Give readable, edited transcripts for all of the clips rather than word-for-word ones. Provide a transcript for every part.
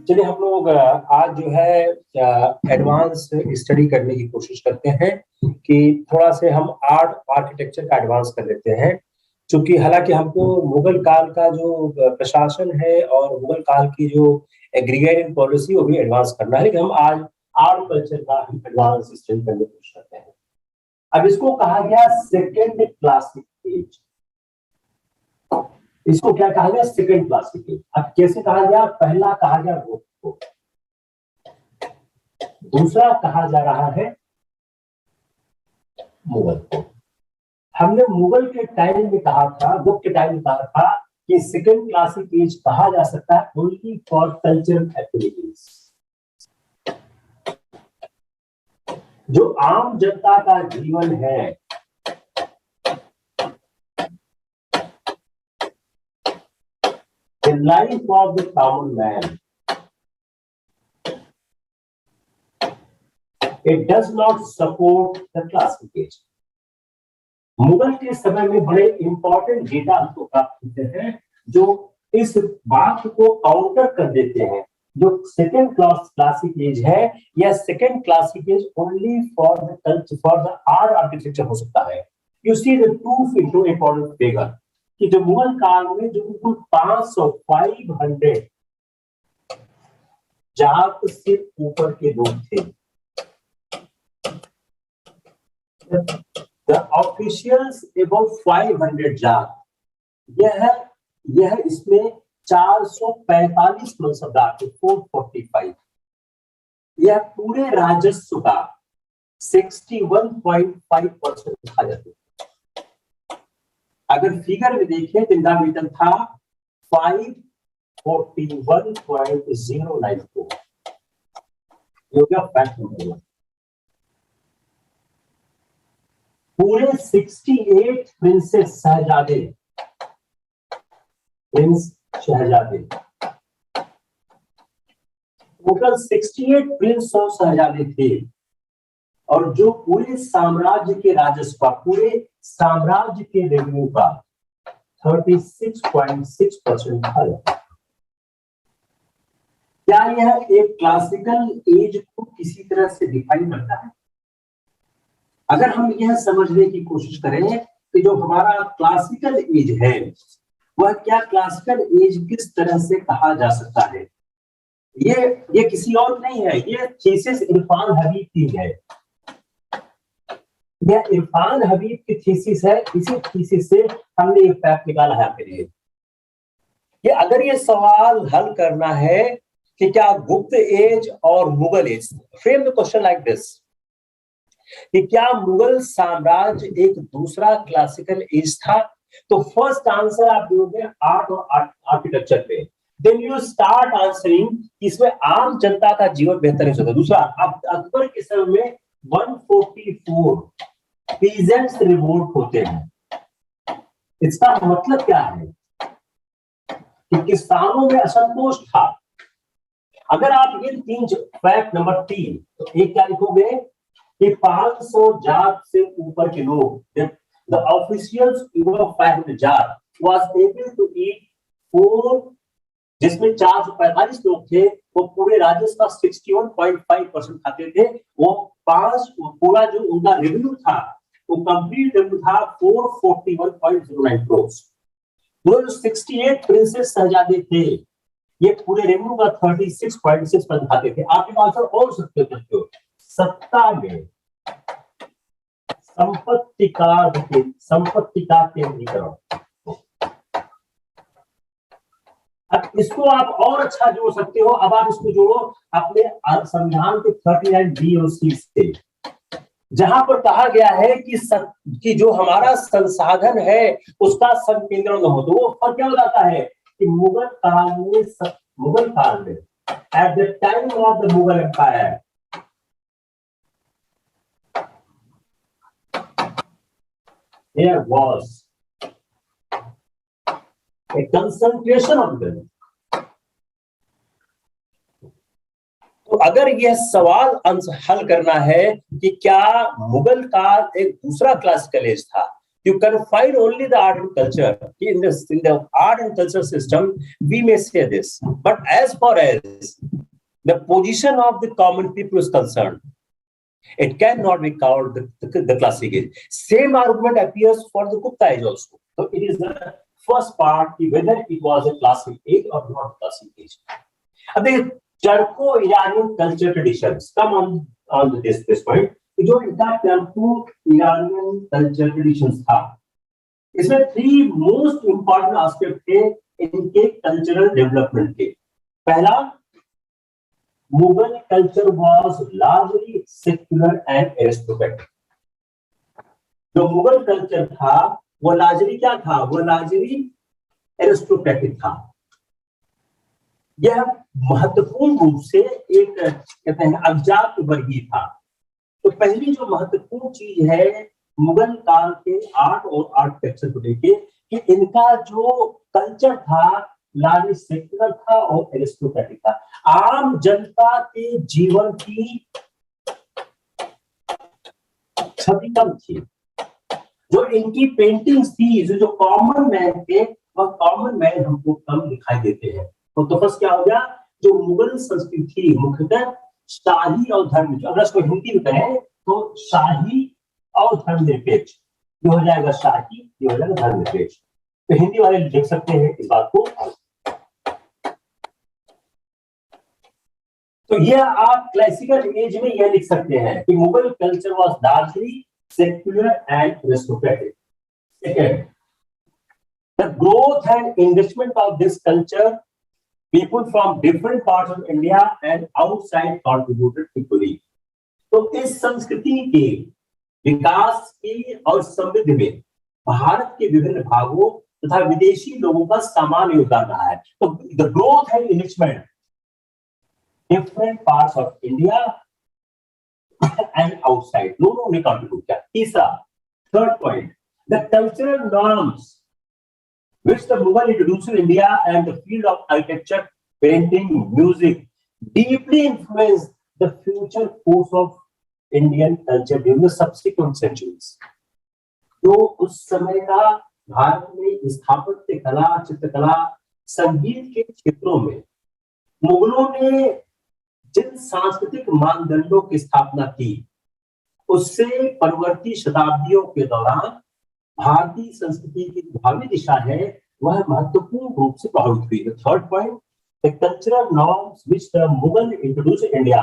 चलिए हम लोग आज जो है एडवांस स्टडी करने की कोशिश करते हैं कि थोड़ा से हम आर्किटेक्चर का एडवांस कर लेते हैं। क्योंकि हालांकि हमको मुगल काल का जो प्रशासन है और मुगल काल की जो एग्रीगेरियन पॉलिसी वो भी एडवांस करना है, लेकिन हम आज आर्ट कल्चर का एडवांस स्टडी करने की कोशिश करते हैं। अब इसको कहा गया सेकेंड क्लासिक एज। इसको क्या कहा गया? Second classic age. अब कैसे कहा गया? पहला कहा गया गुप्त को, दूसरा कहा जा रहा है मुगल को। हमने मुगल के टाइम में कहा था, गुप्त के टाइम में कहा था कि सेकेंड क्लासिक एज कहा जा सकता है ओनली फॉर कल्चरल एक्टिविटीज। जो आम जनता का जीवन है, the life of the common man, it does not support the classic age. Mughal के समय में बड़े इंपॉर्टेंट डेटा हमको प्राप्त होते हैं जो इस बात को काउंटर कर देते हैं। जो सेकेंड क्लासिक एज है, यह second classic age only for the culture, for the art architecture हो सकता है। You see the proof into important figure कि जो मुगल काल में जो बिल्कुल 500 जात से ऊपर के लोग थे, the officials above 500 जात, यह इसमें 445 मनसबदार थे, 445। यह पूरे राजस्व का 61.5% खा जाते थे। अगर फिगर में देखें तो इनका वेतन था 541.094। Fact number. पूरे 68 प्रिंसेस शहजादे, प्रिंस शहजादे, टोटल 68 प्रिंस और शहजादे थे, और जो पूरे साम्राज्य के राजस्व का, पूरे साम्राज्य के रेवेन्यू का 36.6% था। क्या यह एक क्लासिकल एज को किसी तरह से डिफाइन करता है? अगर हम यह समझने की कोशिश करें कि जो हमारा क्लासिकल एज है, वह क्या क्लासिकल एज किस तरह से कहा जा सकता है? ये किसी और नहीं है, ये थीसिस इरफान हबीब की है। यह इरफान हबीब की थीसिस है। इसी थीसिस से हमने ये फैक्ट निकाला है आपके लिए। ये अगर ये सवाल हल करना है कि क्या गुप्त एज और Mughal age, frame the question like this, कि क्या मुगल साम्राज्य एक दूसरा क्लासिकल एज था, तो फर्स्ट आंसर आप दोगे आर्ट और आर्किटेक्चर पे। देन यू स्टार्ट आंसरिंग इसमें आम जनता का जीवन बेहतर हो सकता है। दूसरा, अब अकबर के समय में 144 पीजेंट्स रिवोल्ट होते हैं। इसका मतलब क्या है कि किसानों में असंतोष था। अगर आप ये तीन फैक्ट नंबर 3, तो एक क्या लिखोगे कि 500 जात से ऊपर के लोग, the officials above 500 जात was able to eat 4, जिसमें 445 लोग थे, वो पूरे राजस्व का 61.5% खाते थे। वो पूरा जो उनका रेवेन्यू था, वो कंप्लीट रेवेन्यू था 441.09 करोड़। वो जो 68 प्रिंसेस शहजादे थे, ये पूरे रेवेन्यू का 36.6% खाते थे। आप आंसर और सकते हो। सत्ता में संपत्ति का केंद्रीकरण। अब इसको आप और अच्छा जोड़ सकते हो। अब आप इसको जोड़ो अपने संविधान के 39B और C से, जहां पर कहा गया है कि जो हमारा संसाधन है उसका संकेंद्रण न हो। तो वो फर्क क्या बताता है कि मुगल काल में at the time of the Mughal empire, there was a concentration of wealth। तो अगर यह सवाल हल करना है कि क्या मुगल काल एक दूसरा क्लासिकल एज था, You confine only the art and culture. In the art and culture system, we may say this, but as far as the position of the common people is concerned, it cannot be called the classic age. Same argument appears for the Gupta age also. So it is the first part, whether it was a classic age or not classic age. अब देखिए Turko Iranian culture traditions come on this point, जो इनका टर्को-इरानियन culture traditions था, इसमें 3 most important aspect थे इनके cultural development के। पहला, Mughal culture was largely secular and aristocratic. जो मुगल कल्चर था वो लार्जली क्या था? वो लार्जली एरिस्टोक्रेटिक था। यह महत्वपूर्ण रूप से एक कहते हैं अभिजात वर्गीय था। तो पहली जो महत्वपूर्ण चीज है मुगल काल के आर्ट और आर्किटेक्चर को लेके कि इनका जो कल्चर था लार्जली सेक्युलर था और एरिस्टोक्रेटिक था। आम जनता के जीवन की छवि कम थी। जो इनकी पेंटिंग्स थी, जो कॉमन मैन थे, वह कॉमन मैन हमको कम दिखाई देते हैं। तो फर्स्ट क्या हो गया? जो मुगल संस्कृति थी मुख्यतः शाही और धर्म, अगर इसको हिंदी में कहें तो शाही और धर्मनिरपेक्ष, ये हो जाएगा शाही, ये हो जाएगा धर्मनिरपेक्ष। तो हिंदी वाले लिख सकते हैं इस बात को। तो यह आप क्लासिकल एज में यह लिख सकते हैं कि Mughal culture was largely secular and aristocratic. Second, the growth and investment of this culture, people from different parts of India and outside contributed equally। तो इस संस्कृति के विकास की और समृद्धि में भारत के विभिन्न भागों तथा विदेशी लोगों का समान योगदान रहा है। तो the growth and investment different parts of India and outside, दोनों ने कंट्रीब्यूट किया। तीसरा, third point, the cultural norms which the Mughal introduced in India and the field of architecture, painting, music deeply influenced the future course of Indian culture during the subsequent centuries। तो उस समय का भारत में स्थापत्य कला, चित्रकला, संगीत के क्षेत्रों में मुगलों ने जिन सांस्कृतिक मानदंडों की स्थापना की, उससे परवर्ती शताब्दियों के दौरान भारतीय संस्कृति की भावी दिशा है वह महत्वपूर्ण रूप से प्रभावित हुई। Third point, the cultural norms which the Mughal introduced in India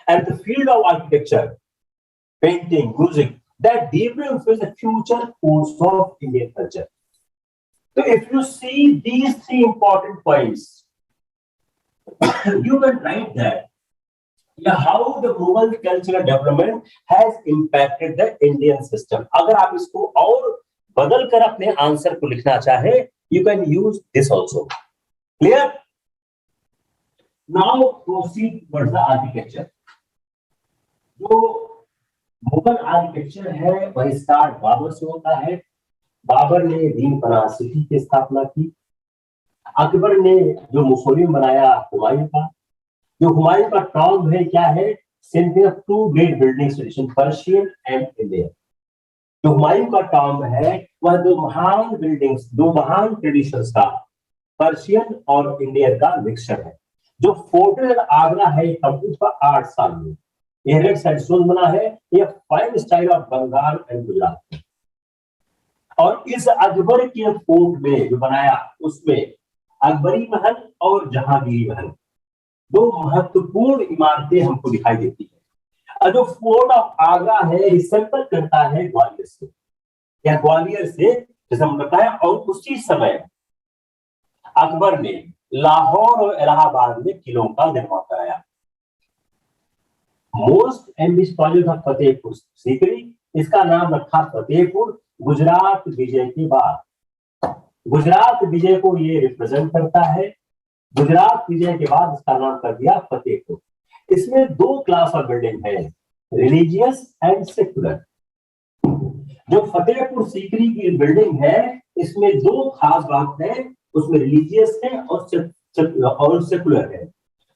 and the field of architecture, painting, music that deeply influence the future course of Indian culture. तो if you see these 3 important points, you can write that how the Mughal cultural development has impacted the Indian system। अगर आप इसको और बदल कर अपने answer को लिखना चाहे, you can use this also। Clear? Now proceed towards the architecture। जो मुगल आर्किटेक्चर है वह स्टार्ट बाबर से होता है। बाबर ने दीन पनाह सिटी की स्थापना की। अकबर ने जो मुसोलियन बनाया हुमायूं का, जो हुमायूं का टॉम है क्या है? Centre of 2 great buildings tradition, Persian and Indian. जो हुमायूं का टॉम है वह 2 महान बिल्डिंग्स, 2 महान ट्रेडिशंस का, पर्शियन और इंडियन का मिक्सचर है। जो फोर्ट आगरा है कंप्लीट हुआ 8 साल में। यह रेड सैंडस्टोन बना है, यह fine style of Bengal and Gujarat. और इस अकबर के फोर्ट में जो बनाया उसमें अकबरी महल और जहांगीरी महल, 2 महत्वपूर्ण इमारतें हमको दिखाई देती है। जो फोर्ट ऑफ आगरा है रिसेंपल करता है ग्वालियर से, या ग्वालियर से जैसे हम बताया। और उसी समय अकबर ने लाहौर और इलाहाबाद में किलों का निर्माण कराया। Most ambitious project of Fatehpur Sikri, इसका नाम रखा फतेहपुर गुजरात विजय के बाद। गुजरात विजय को ये रिप्रेजेंट करता है। गुजरात विजय के बाद इसका नाम कर दिया फतेहपुर। इसमें 2 क्लास ऑफ बिल्डिंग है, रिलीजियस एंड सेक्युलर। जो फतेहपुर सीकरी की बिल्डिंग है इसमें 2 खास बात है, उसमें रिलीजियस है और सेक्युलर है।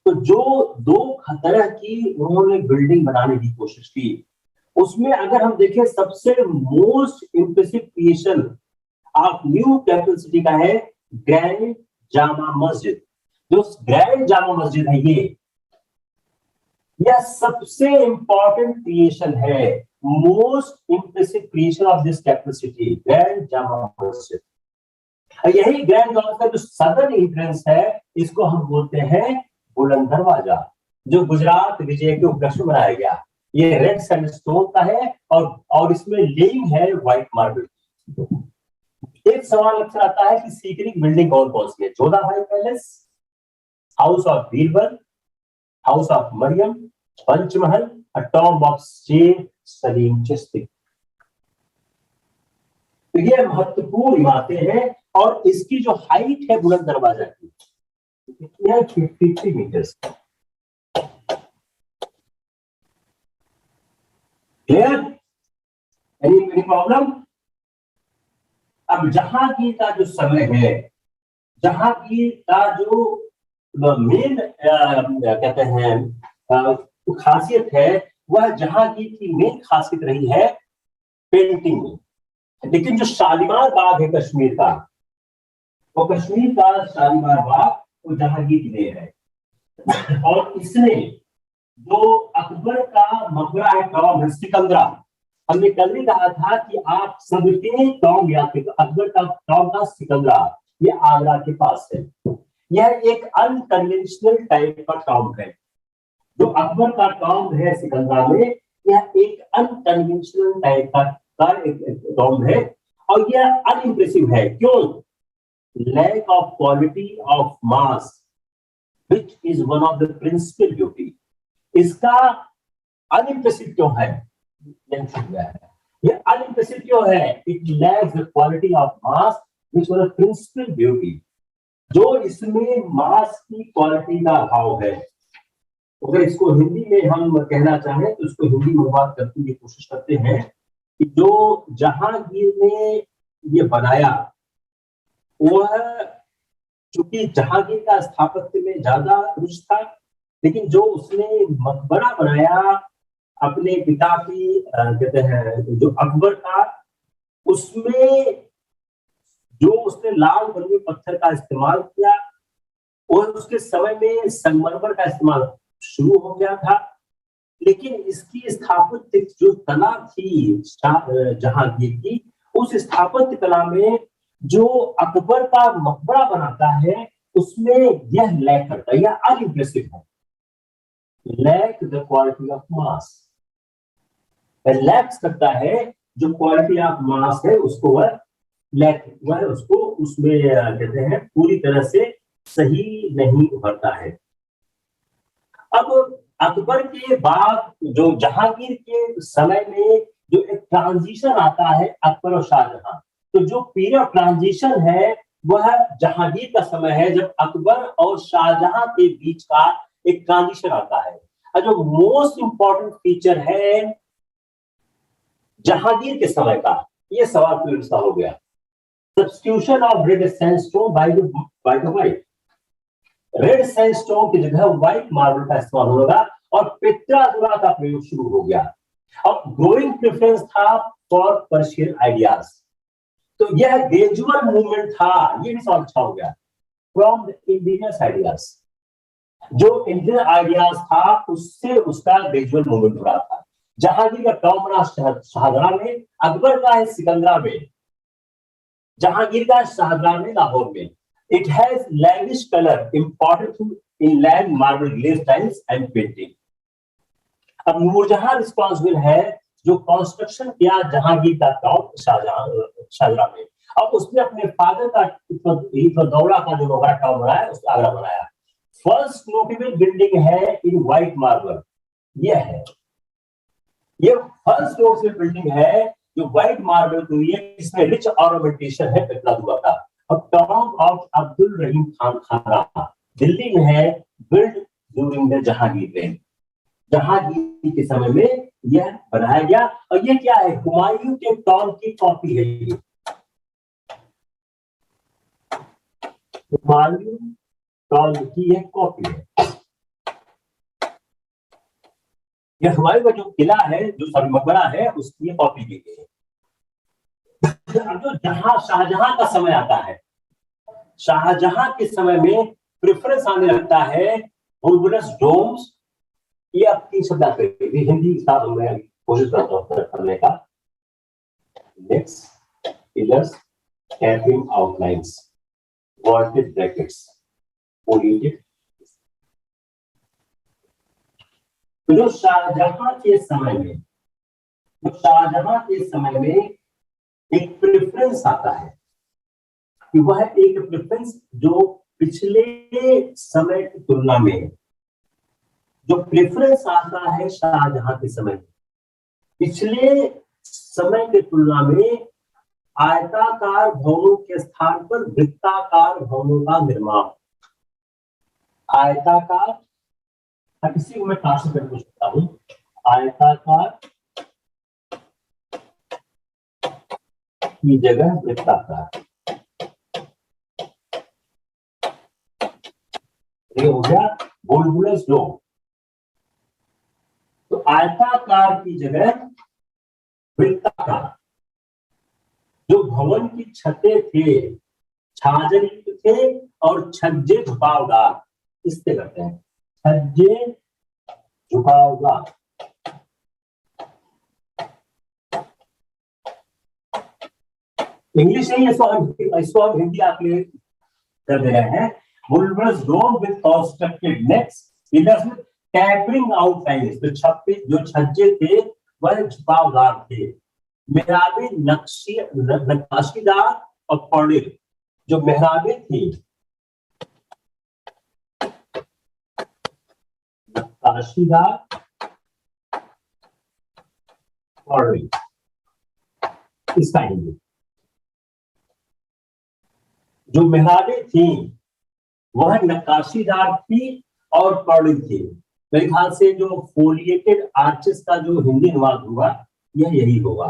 तो जो 2 तरह की उन्होंने बिल्डिंग बनाने की कोशिश की, उसमें अगर हम देखें सबसे most impressive creation of new capital city का है ग्रैंड जामा मस्जिद। जो ग्रैंड जामा मस्जिद है यह सबसे इंपॉर्टेंट क्रिएशन है, most impressive creation of this capital city grand Jama Masjid. यही ग्रैंड जामा का जो सदर्न एंट्रेंस है इसको हम बोलते हैं बुलंद दरवाजा, जो गुजरात विजय के उपलक्ष्य में बनाया गया। ये रेड सैंडस्टोन का है और इसमें लेइंग है व्हाइट मार्बल। एक सवाल अक्सर आता है कि सीकरिंग बिल्डिंग कौन कौन सी है? Jodhabai palace, house of Birbal, house of Mariam, Panchmahal, tomb of Sheikh Salim Chishti. तो ये महत्वपूर्ण इमारतें हैं और इसकी जो हाइट है बुलंद दरवाजा की कितनी है? 53 मीटर्स। क्लियर? Any problem? अब जहांगीर का जो समय है, जहांगीर का जो मेन कहते हैं खासियत है, वह जहांगीर की मेन खासियत रही है पेंटिंग में। लेकिन जो शालीमार बाग है कश्मीर का, वो कश्मीर का शालीमार बाग वो जहांगीर की देन है। और इसने जो अकबर का मकबरा है टॉम है सिकंदरा, हमने कल भी कहा था कि आप सबके टॉम याद करें, अकबर का टॉम का सिकंदरा, ये आगरा के पास है। यह एक अनकन्वेंशनल टाइप का टॉम है। जो अकबर का टॉम है सिकंदरा में, यह एक अनकन्वेंशनल टाइप का एक टॉम है और यह अनइम्प्रेसिव है। क्यों? Lack of quality of mass which is one of the principal beauty. इसका अनइम्प्रेसिव क्यों है? ये अनइम्प्रेसिव क्यों है? It lacks the quality of mass which was the principal beauty. जो इसमें मास की क्वालिटी का अभाव है। अगर इसको हिंदी में हम कहना चाहें तो इसको हिंदी में बात करने की कोशिश करते हैं कि जो जहांगीर ने ये बनाया, वह चूंकि जहांगीर का स्थापत्य में ज्यादा रुचि था, लेकिन जो उसने मकबरा बनाया अपने पिता की कहते हैं जो अकबर का, उसमें जो उसने लाल बलुई पत्थर का इस्तेमाल किया और उसके समय में संगमरमर का इस्तेमाल शुरू हो गया था। लेकिन इसकी स्थापत्य जो कला थी जहांगीर की, उस स्थापत्य कला में जो अकबर का मकबरा बनाता है उसमें यह लैक करता है, यह अनइम्प्रेसिव है। Lack the quality of mass, lacks करता है जो क्वालिटी ऑफ मास है उसको वह लैक, वह उसको उसमें कहते हैं पूरी तरह से सही नहीं उभरता है। अब अकबर के बाद जो जहांगीर के समय में जो एक ट्रांजिशन आता है अकबर और शाहजहां, तो जो पीरियड ट्रांजिशन है वह जहांगीर का समय है, जब अकबर और शाहजहां के बीच का एक ट्रांजिशन आता है। और जो मोस्ट इंपॉर्टेंट फीचर है जहांगीर के समय का, ये सवाल फिर सा हो गया, substitution of red sandstone by the white. Red sandstone की जगह व्हाइट मार्बल का इस्तेमाल होगा और पेट्राजुरा का प्रयोग शुरू हो गया और ग्रोइंग प्रेफरेंस था फॉर पर्शियन आइडियाज। तो यह ग्रेजुअल मूवमेंट था, ये भी सवाल अच्छा हो गया, फ्रॉम द इंडिजिनस आइडियाज। जो इंडियन आइडियाज था उससे उसका ग्रेजुअल मूवमेंट हो रहा था। जहांगीर का टॉम बना शाहजहां में, अकबर का है सिकंदरा में, जहांगीर का शाहजहां में लाहौर में। It has lavish colour important in land marble glaze tiles and painting. अब नूरजहां रिस्पॉन्सिबल है जो कंस्ट्रक्शन किया जहांगीर का टॉम शाहजहां में, और उसने अपने फादर का दौरा का जो नोबरा टॉम बनाया उसने आगरा बनाया। फर्स्ट नोटेबल बिल्डिंग है इन व्हाइट मार्बल, यह है, ये फर्स्ट नोटेबल बिल्डिंग है जो व्हाइट मार्बल की हुई है, इसमें रिच ऑर्नामेंटेशन है पेट्राजुरा का। और टॉम ऑफ अब्दुल रहीम खान खाना दिल्ली में है, build during the Jahangir rain. Jahangir के समय में यह बनाया गया। और ये क्या है? हुमायूं के टॉम की कॉपी है। ये हुमायूं टॉम की यह कॉपी है। ये हुमायूं का जो किला है, जो सॉरी मकबरा है, उसकी कॉपी की गई है। अब जो जहां शाहजहां का समय आता है, शाहजहां के समय में प्रेफरेंस आने लगता है बुलबुलस डोम्स। ये अब 3 शब्द आते हैं, हिंदी के साथ मैं कोशिश करता हूँ करने का। Next pillars, capping outlines, vaulted brackets, pointed. तो जो शाहजहां के समय में, जो शाहजहां के समय में एक प्रेफरेंस आता है कि वह एक प्रेफरेंस जो पिछले समय की तुलना में, जो प्रेफरेंस आता है शाहजहां के समय में, पिछले समय की तुलना में आयताकार भवनों के स्थान पर वृत्ताकार भवनों का निर्माण। आयताकार, अब इसी को मैं ट्रांसलेट कर सकता हूं, आयताकार की जगह वृत्ताकार। ये हो गया बुलबुलस डोम। तो आयताकार की जगह वृत्ताकार। जो भवन की छतें थे छाजन थे और छज्जे झुकावदार, इससे करते हैं छज्जे झुकावदार। इंग्लिश नहीं, इसको हम हिंदी आपके लिए कर दे रहे हैं। Bulbous dome with constructed necks, pillars with tapering outlines. जो छज्जे थे वह झुकावदार थे, मेहराबे नक्काशीदार और पौड़िल। जो मेहराबे थी नक्काशीदार पौड़िल, इसका हिंदी। जो मेहराबे थी वह नक्काशीदार थी और पौड़िल थी। मेरे ख्याल से जो फोलिएटेड आर्चेस का जो हिंदी अनुवाद हुआ यह यही होगा।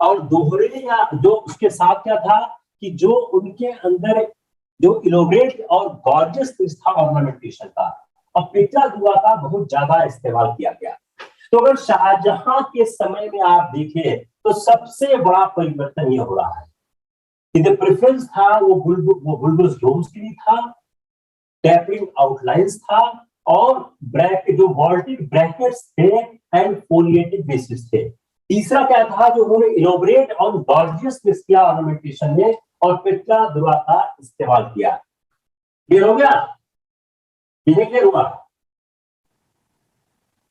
और दोहरे या जो उसके साथ क्या था कि जो उनके अंदर जो इलोबरेट और गॉर्जियस था, ऑर्नामेंटेशन का और पिछला दुआ का बहुत ज्यादा इस्तेमाल किया गया। तो अगर शाहजहां के समय में आप देखें तो सबसे बड़ा परिवर्तन यह हो रहा है कि जो प्रेफरेंस था वो बुलबुलस डोम्स के लिए था, टैपिंग आउटलाइंस था और ब्रैकेट जो वॉल्टेड ब्रैकेट्स थे एंड फोलिएटेड बेसिस थे। तीसरा क्या था, जो उन्होंने इलोबरेट और गॉर्जियस किया ऑर्नामेंटेशन में और पिछला दुआ का इस्तेमाल किया। क्लियर हो गया? क्लियर हुआ?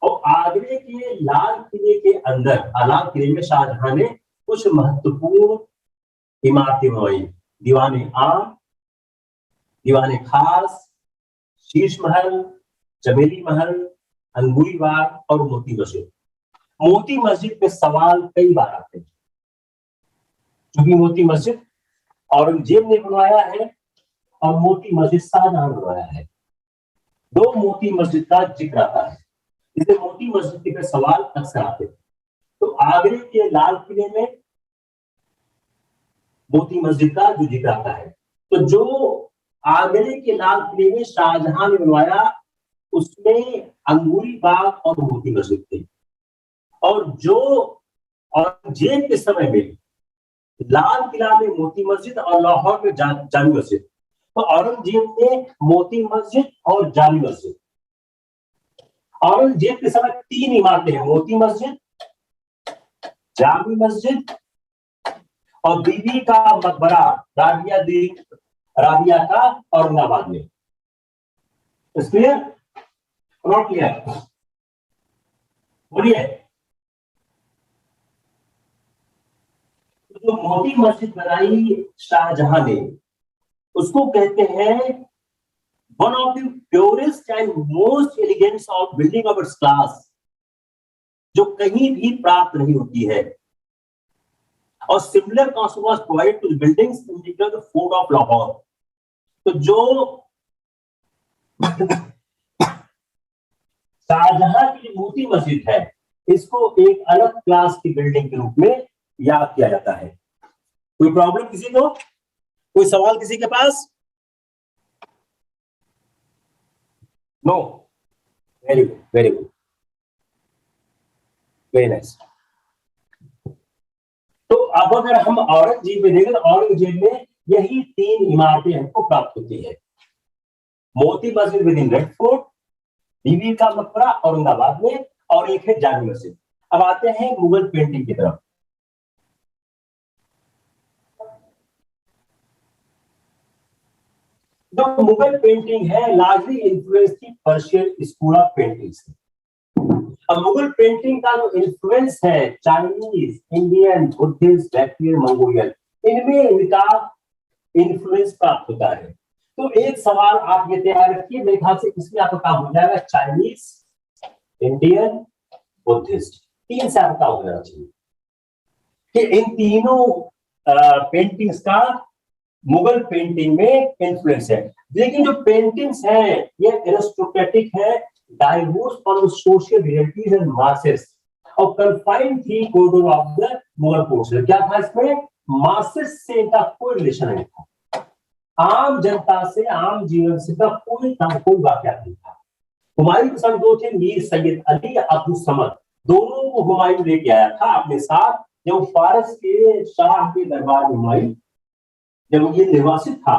और आगरे के लाल किले के अंदर, लाल किले में शाहजहां ने कुछ महत्वपूर्ण इमारतें बनवाई। दीवाने आम, दीवाने खास, शीश महल, चमेली महल, अंगूरी बाग और मोती मस्जिद। मोती मस्जिद पे सवाल कई बार आते हैं, क्योंकि मोती मस्जिद औरंगजेब ने बनवाया है और मोती मस्जिद शाहजहां ने बनवाया है। दो मोती मस्जिद का जिक्र आता है, इसलिए मोती मस्जिद पे सवाल अक्सर आते हैं। तो आगरे के लाल किले में मोती मस्जिद का जो जिक्र आता है, तो जो आगरे के लाल किले में शाहजहां ने बनवाया उसमें अंगूरी बाग और मोती मस्जिद थे। और जो औरंगजेब के समय में लाल किला में मोती मस्जिद और लाहौर में जामी मस्जिद, तो औरंगजेब ने मोती मस्जिद और जामी मस्जिद, औरंगजेब के समय 3 इमारतें हैं, मोती मस्जिद, जामी मस्जिद और बीबी का मकबरा राबिया का औरंगाबाद में। क्लियर? Not clear? बोलिए। जो मोती मस्जिद बनाई शाहजहां ने उसको कहते हैं one of the purest and most elegant of building of its class, जो कहीं भी प्राप्त नहीं होती है। और similar concept was provided to the buildings in the fort of Lahore. तो जो शाहजहां की मोती मस्जिद है इसको एक अलग क्लास की बिल्डिंग के रूप में याद किया जाता है। कोई प्रॉब्लम किसी को? कोई सवाल किसी के पास? No? Very good, very good. Very nice. तो अब अगर हम औरंगजेब में देखें तो औरंगजेब में यही 3 इमारतें हमको प्राप्त होती है। Moti Masjid with in red fort, बीबी का मकबरा औरंगाबाद में, और एक है जामी मस्जिद। अब आते हैं मुगल पेंटिंग की तरफ। जो मुगल पेंटिंग है लार्जली इन्फ्लुएंस थी पर्शियन स्कूल ऑफ पेंटिंग से। अब मुगल पेंटिंग का जो इन्फ्लुएंस है Chinese, Indian, Buddhist, Bactrian, Mongolian, इनमें इनका इन्फ्लुएंस प्राप्त होता है। तो एक सवाल आप ये तैयार रखिए, मेरे ख्याल से इसमें आपका काम हो जाएगा चाइनीज, इंडियन, बुद्धिस्ट, 3 से आपका हो जाना चाहिए कि इन तीनों पेंटिंग्स का मुगल पेंटिंग में इन्फ्लुएंस है। लेकिन जो पेंटिंग्स है ये एरिस्टोक्रेटिक है, divorce from social realities and masses, और कन्फाइंड थी corridor of the Mughal court. क्या था इसमें? मासेस से इनका कोई रिलेशन नहीं था, आम जनता से, आम जीवन से का कोई वाक्य नहीं था। हुमायूं के संग दो थे, मीर सैयद अली अब्दुल समद, दोनों को हुमायूं लेके आया था अपने साथ जब फारस के शाह के दरबार में हुमायूं जब ये निर्वासित था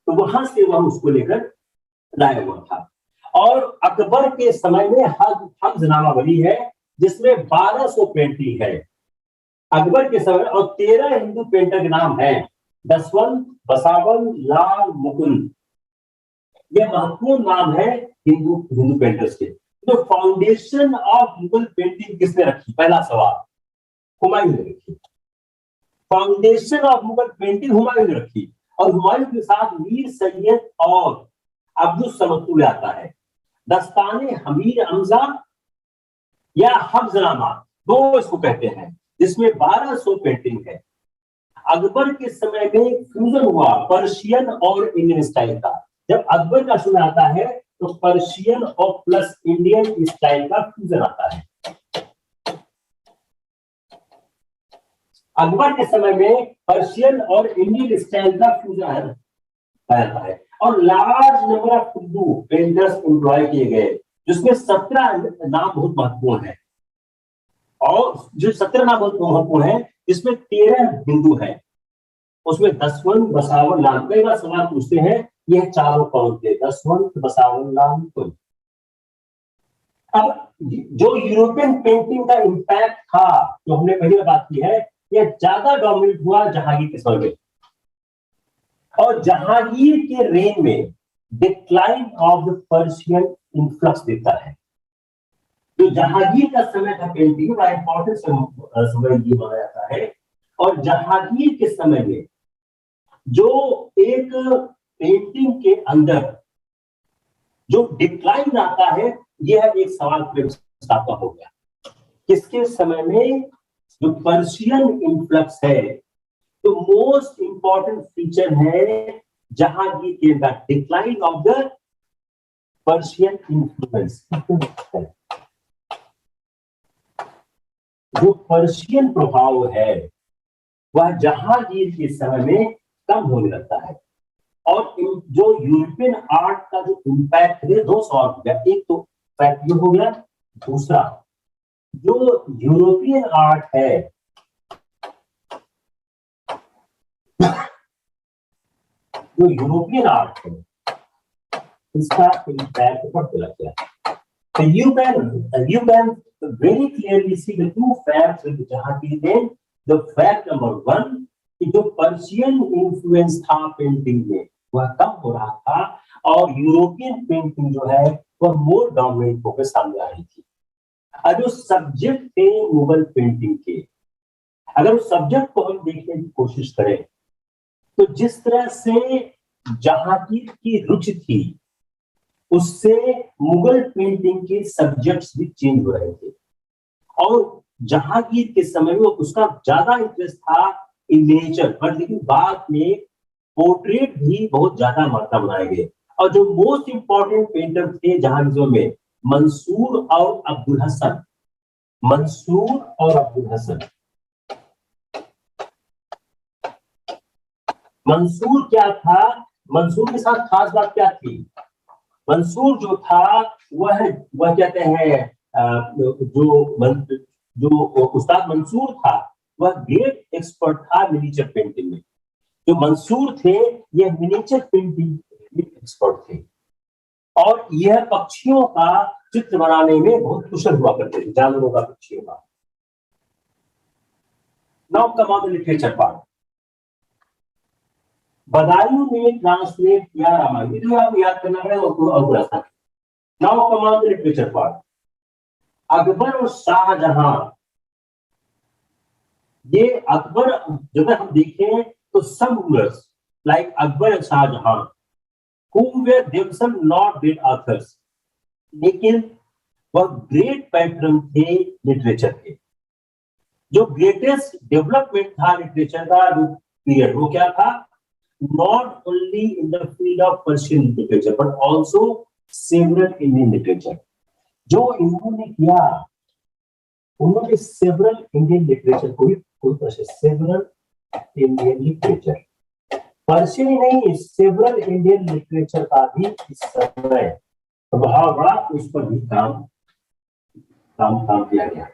तो वहां से वह उसको लेकर लाया हुआ था। और अकबर के समय में हफ्ज़ नामावली है जिसमें 1200 पेंटिंग है अकबर के समय, और 13 हिंदू पेंटर के नाम है, दसवंत, बसावन, लाल, मुकुंद। ये महत्वपूर्ण नाम है हिंदू पेंटर्स के। तो फाउंडेशन ऑफ मुगल पेंटिंग किसने रखी? पहला सवाल हुमायूं ने रखी। Foundation of Mughal painting Humayun ने रखी, और हुमायूं के साथ मीर सैयद और अब्दुल समद को आता है। दस्ताने हमीर हमजा या हफ्ज़नामा, दो इसको कहते हैं, जिसमें 1200 पेंटिंग है। अकबर के समय में फ्यूजन हुआ पर्शियन और इंडियन स्टाइल का। जब अकबर का समय आता है तो पर्शियन और प्लस इंडियन स्टाइल का फ्यूजन आता है। अकबर के समय में पर्शियन और इंडियन स्टाइल का फ्यूजन आता है, और large number of Urdu painters employ किए गए, जिसमें 17 नाम बहुत महत्वपूर्ण है, और जो 17 नाम बहुत महत्वपूर्ण है इसमें 13 हिंदू हैं, उसमें दसवंत, बसावन, लाल। कई बार सवाल पूछते हैं यह चारों कौन थे? दसवंत, बसावन, लाल, कोई। अब जो यूरोपियन पेंटिंग का इंपैक्ट था, जो हमने पहले बात की है, यह ज्यादा डोमिनेट हुआ जहांगीर के समय में, और जहांगीर के रेन में decline of the Persian influx दिखता है। जो जहांगीर का समय था पेंटिंग का इंपॉर्टेंट समय ये माना जाता है, और जहांगीर के समय में जो एक पेंटिंग के अंदर जो डिक्लाइन आता है, यह एक सवाल आपका हो गया। किसके समय में? जो पर्शियन इन्फ्लक्स है, तो मोस्ट इंपॉर्टेंट फीचर है जहांगीर के अंदर decline of the Persian influence. जो पर्शियन प्रभाव है वह जहांगीर के समय में कम होने लगता है, और जो यूरोपियन आर्ट का जो इंपैक्ट है, 2 सवाल हो गया। एक तो फैक्ट ये हो गया, दूसरा जो यूरोपियन आर्ट है, जो यूरोपियन आर्ट है इसका इम्पैक्ट बढ़ते लग गया। So you can very clearly see the 2 facts with Jahangir then. The fact number 1 कि जो पर्शियन इन्फ्लुएंस था पेंटिंग में वह कम हो रहा था, और यूरोपियन पेंटिंग जो है वह मोर डोमिनेट होकर सामने आ रही थी। और जो सब्जेक्ट थे मुगल पेंटिंग के, अगर उस सब्जेक्ट को हम देखने की कोशिश करें तो जिस तरह से जहांगीर की रुचि थी उससे मुगल पेंटिंग के सब्जेक्ट्स भी चेंज हो रहे थे, और जहांगीर के समय में उसका ज्यादा इंटरेस्ट था इन नेचर, बट लेकिन बाद में पोर्ट्रेट भी बहुत ज्यादा मात्रा बनाए गए। और जो मोस्ट इंपॉर्टेंट पेंटर थे जहांगीर में, मंसूर और अब्दुल हसन। मंसूर और अब्दुल हसन। मंसूर क्या था? मंसूर के साथ खास बात क्या थी? मंसूर जो था वह कहते हैं जो उस्ताद मंसूर था वह ग्रेट एक्सपर्ट था मिनिएचर पेंटिंग में। जो मंसूर थे ये मिनिएचर पेंटिंग एक्सपर्ट थे और यह पक्षियों का चित्र बनाने में बहुत कुशल हुआ करते थे, जानवरों का, पक्षियों का। Now come on the literature part. Badayun ने ट्रांसलेट किया रामायण, जो आपको याद करना पड़ेगा और रास्ता। Now come on the literature part. Akbar और शाहजहां, ये अकबर जब हम देखें तो सम रूलर्स लाइक अकबर और Shahjahan who were themselves not great authors, लेकिन वह ग्रेट पैटर्न थे लिटरेचर के। जो ग्रेटेस्ट डेवलपमेंट था लिटरेचर का जो पीरियड, वो क्या था? Not only in the field of Persian literature but also several Indian literature. जो इन्होंने किया, उन्होंने सेवरल इंडियन लिटरेचर को सेवरल इंडियन लिटरेचर, पर्शियन ही नहीं, सेवरल इंडियन लिटरेचर का भी इस समय प्रभाव बड़ा, उस पर भी काम किया गया।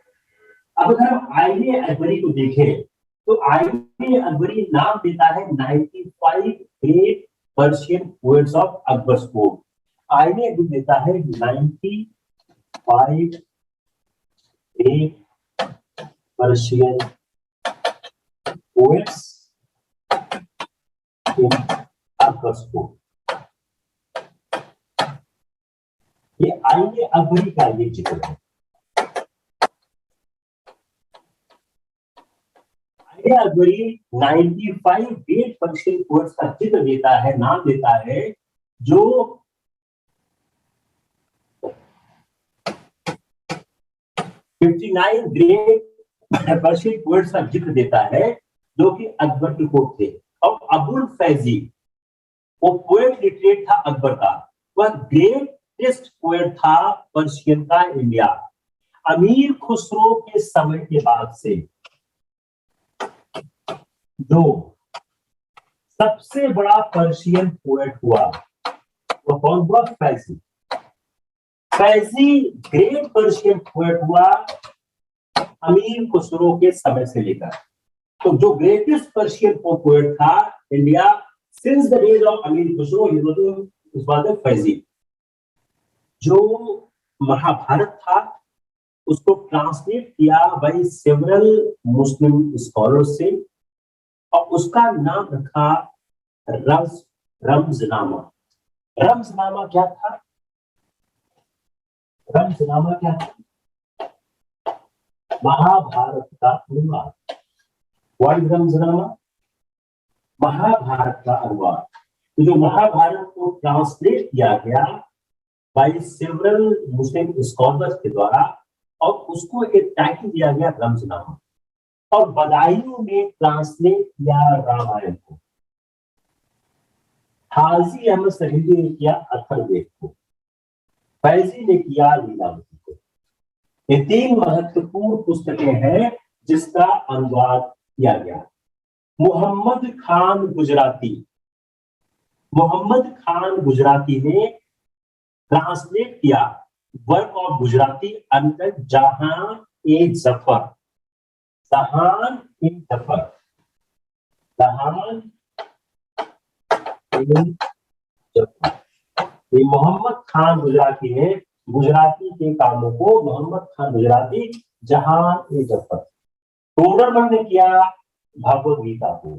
अब अगर हम आईने अकबरी को देखें तो आईने अकबरी नाम देता है 95 great Persian poets of Akbar's court. आईने अकबरी देता है 95 great Persian poets Akbar's court. ये आईने अकबरी का ये जिक्र है। अकबरी 95 ग्रेट पर्शियन पोएट्स का जिक्र देता है, नाम देता है, जो 59 ग्रेट पर्शियन पोएट्स का जिक्र देता है जो कि अकबर के कोर्ट थे। और अबुल फैजी वो पोएट लिटरेट था अकबर का, वह ग्रेटेस्ट पोएट था पर्शियन का इंडिया। अमीर खुसरो के समय के बाद से जो सबसे बड़ा पर्शियन पोएट हुआ वो कौन हुआ? Faizi. Faizi great Persian poet हुआ अमीर खुसरो के समय से लेकर। तो जो ग्रेटेस्ट पर्शियन पोएट था India since the days of अमीर खुसरो, इस बात है फैजी। जो महाभारत था उसको ट्रांसलेट किया बाय सेवरल मुस्लिम स्कॉलर्स से और उसका नाम रखा रम्ज़नामा। रम्ज़नामा क्या था? रम्ज़नामा क्या था? महाभारत का अनुवाद। What is रम्ज़नामा? महाभारत का अनुवाद। तो जो महाभारत को ट्रांसलेट किया गया बाय सेवरल मुस्लिम स्कॉलर्स के द्वारा और उसको एक टाइटल दिया गया रम्ज़नामा। और बदायूं ने ट्रांसलेट किया रामायण को, हाजी अहमद सरीदी ने किया अथर्ववेद को, फैजी ने किया लीलावती को। ये 3 महत्वपूर्ण पुस्तकें हैं जिसका अनुवाद किया गया। मोहम्मद खान गुजराती ने ट्रांसलेट किया वर्क ऑफ गुजराती अंडर जहां ए जफर। मोहम्मद खान गुजराती ने गुजराती के कामों को मोहम्मद खान गुजराती जहां ए जफर। टोडरमल ने किया भगवद गीता को,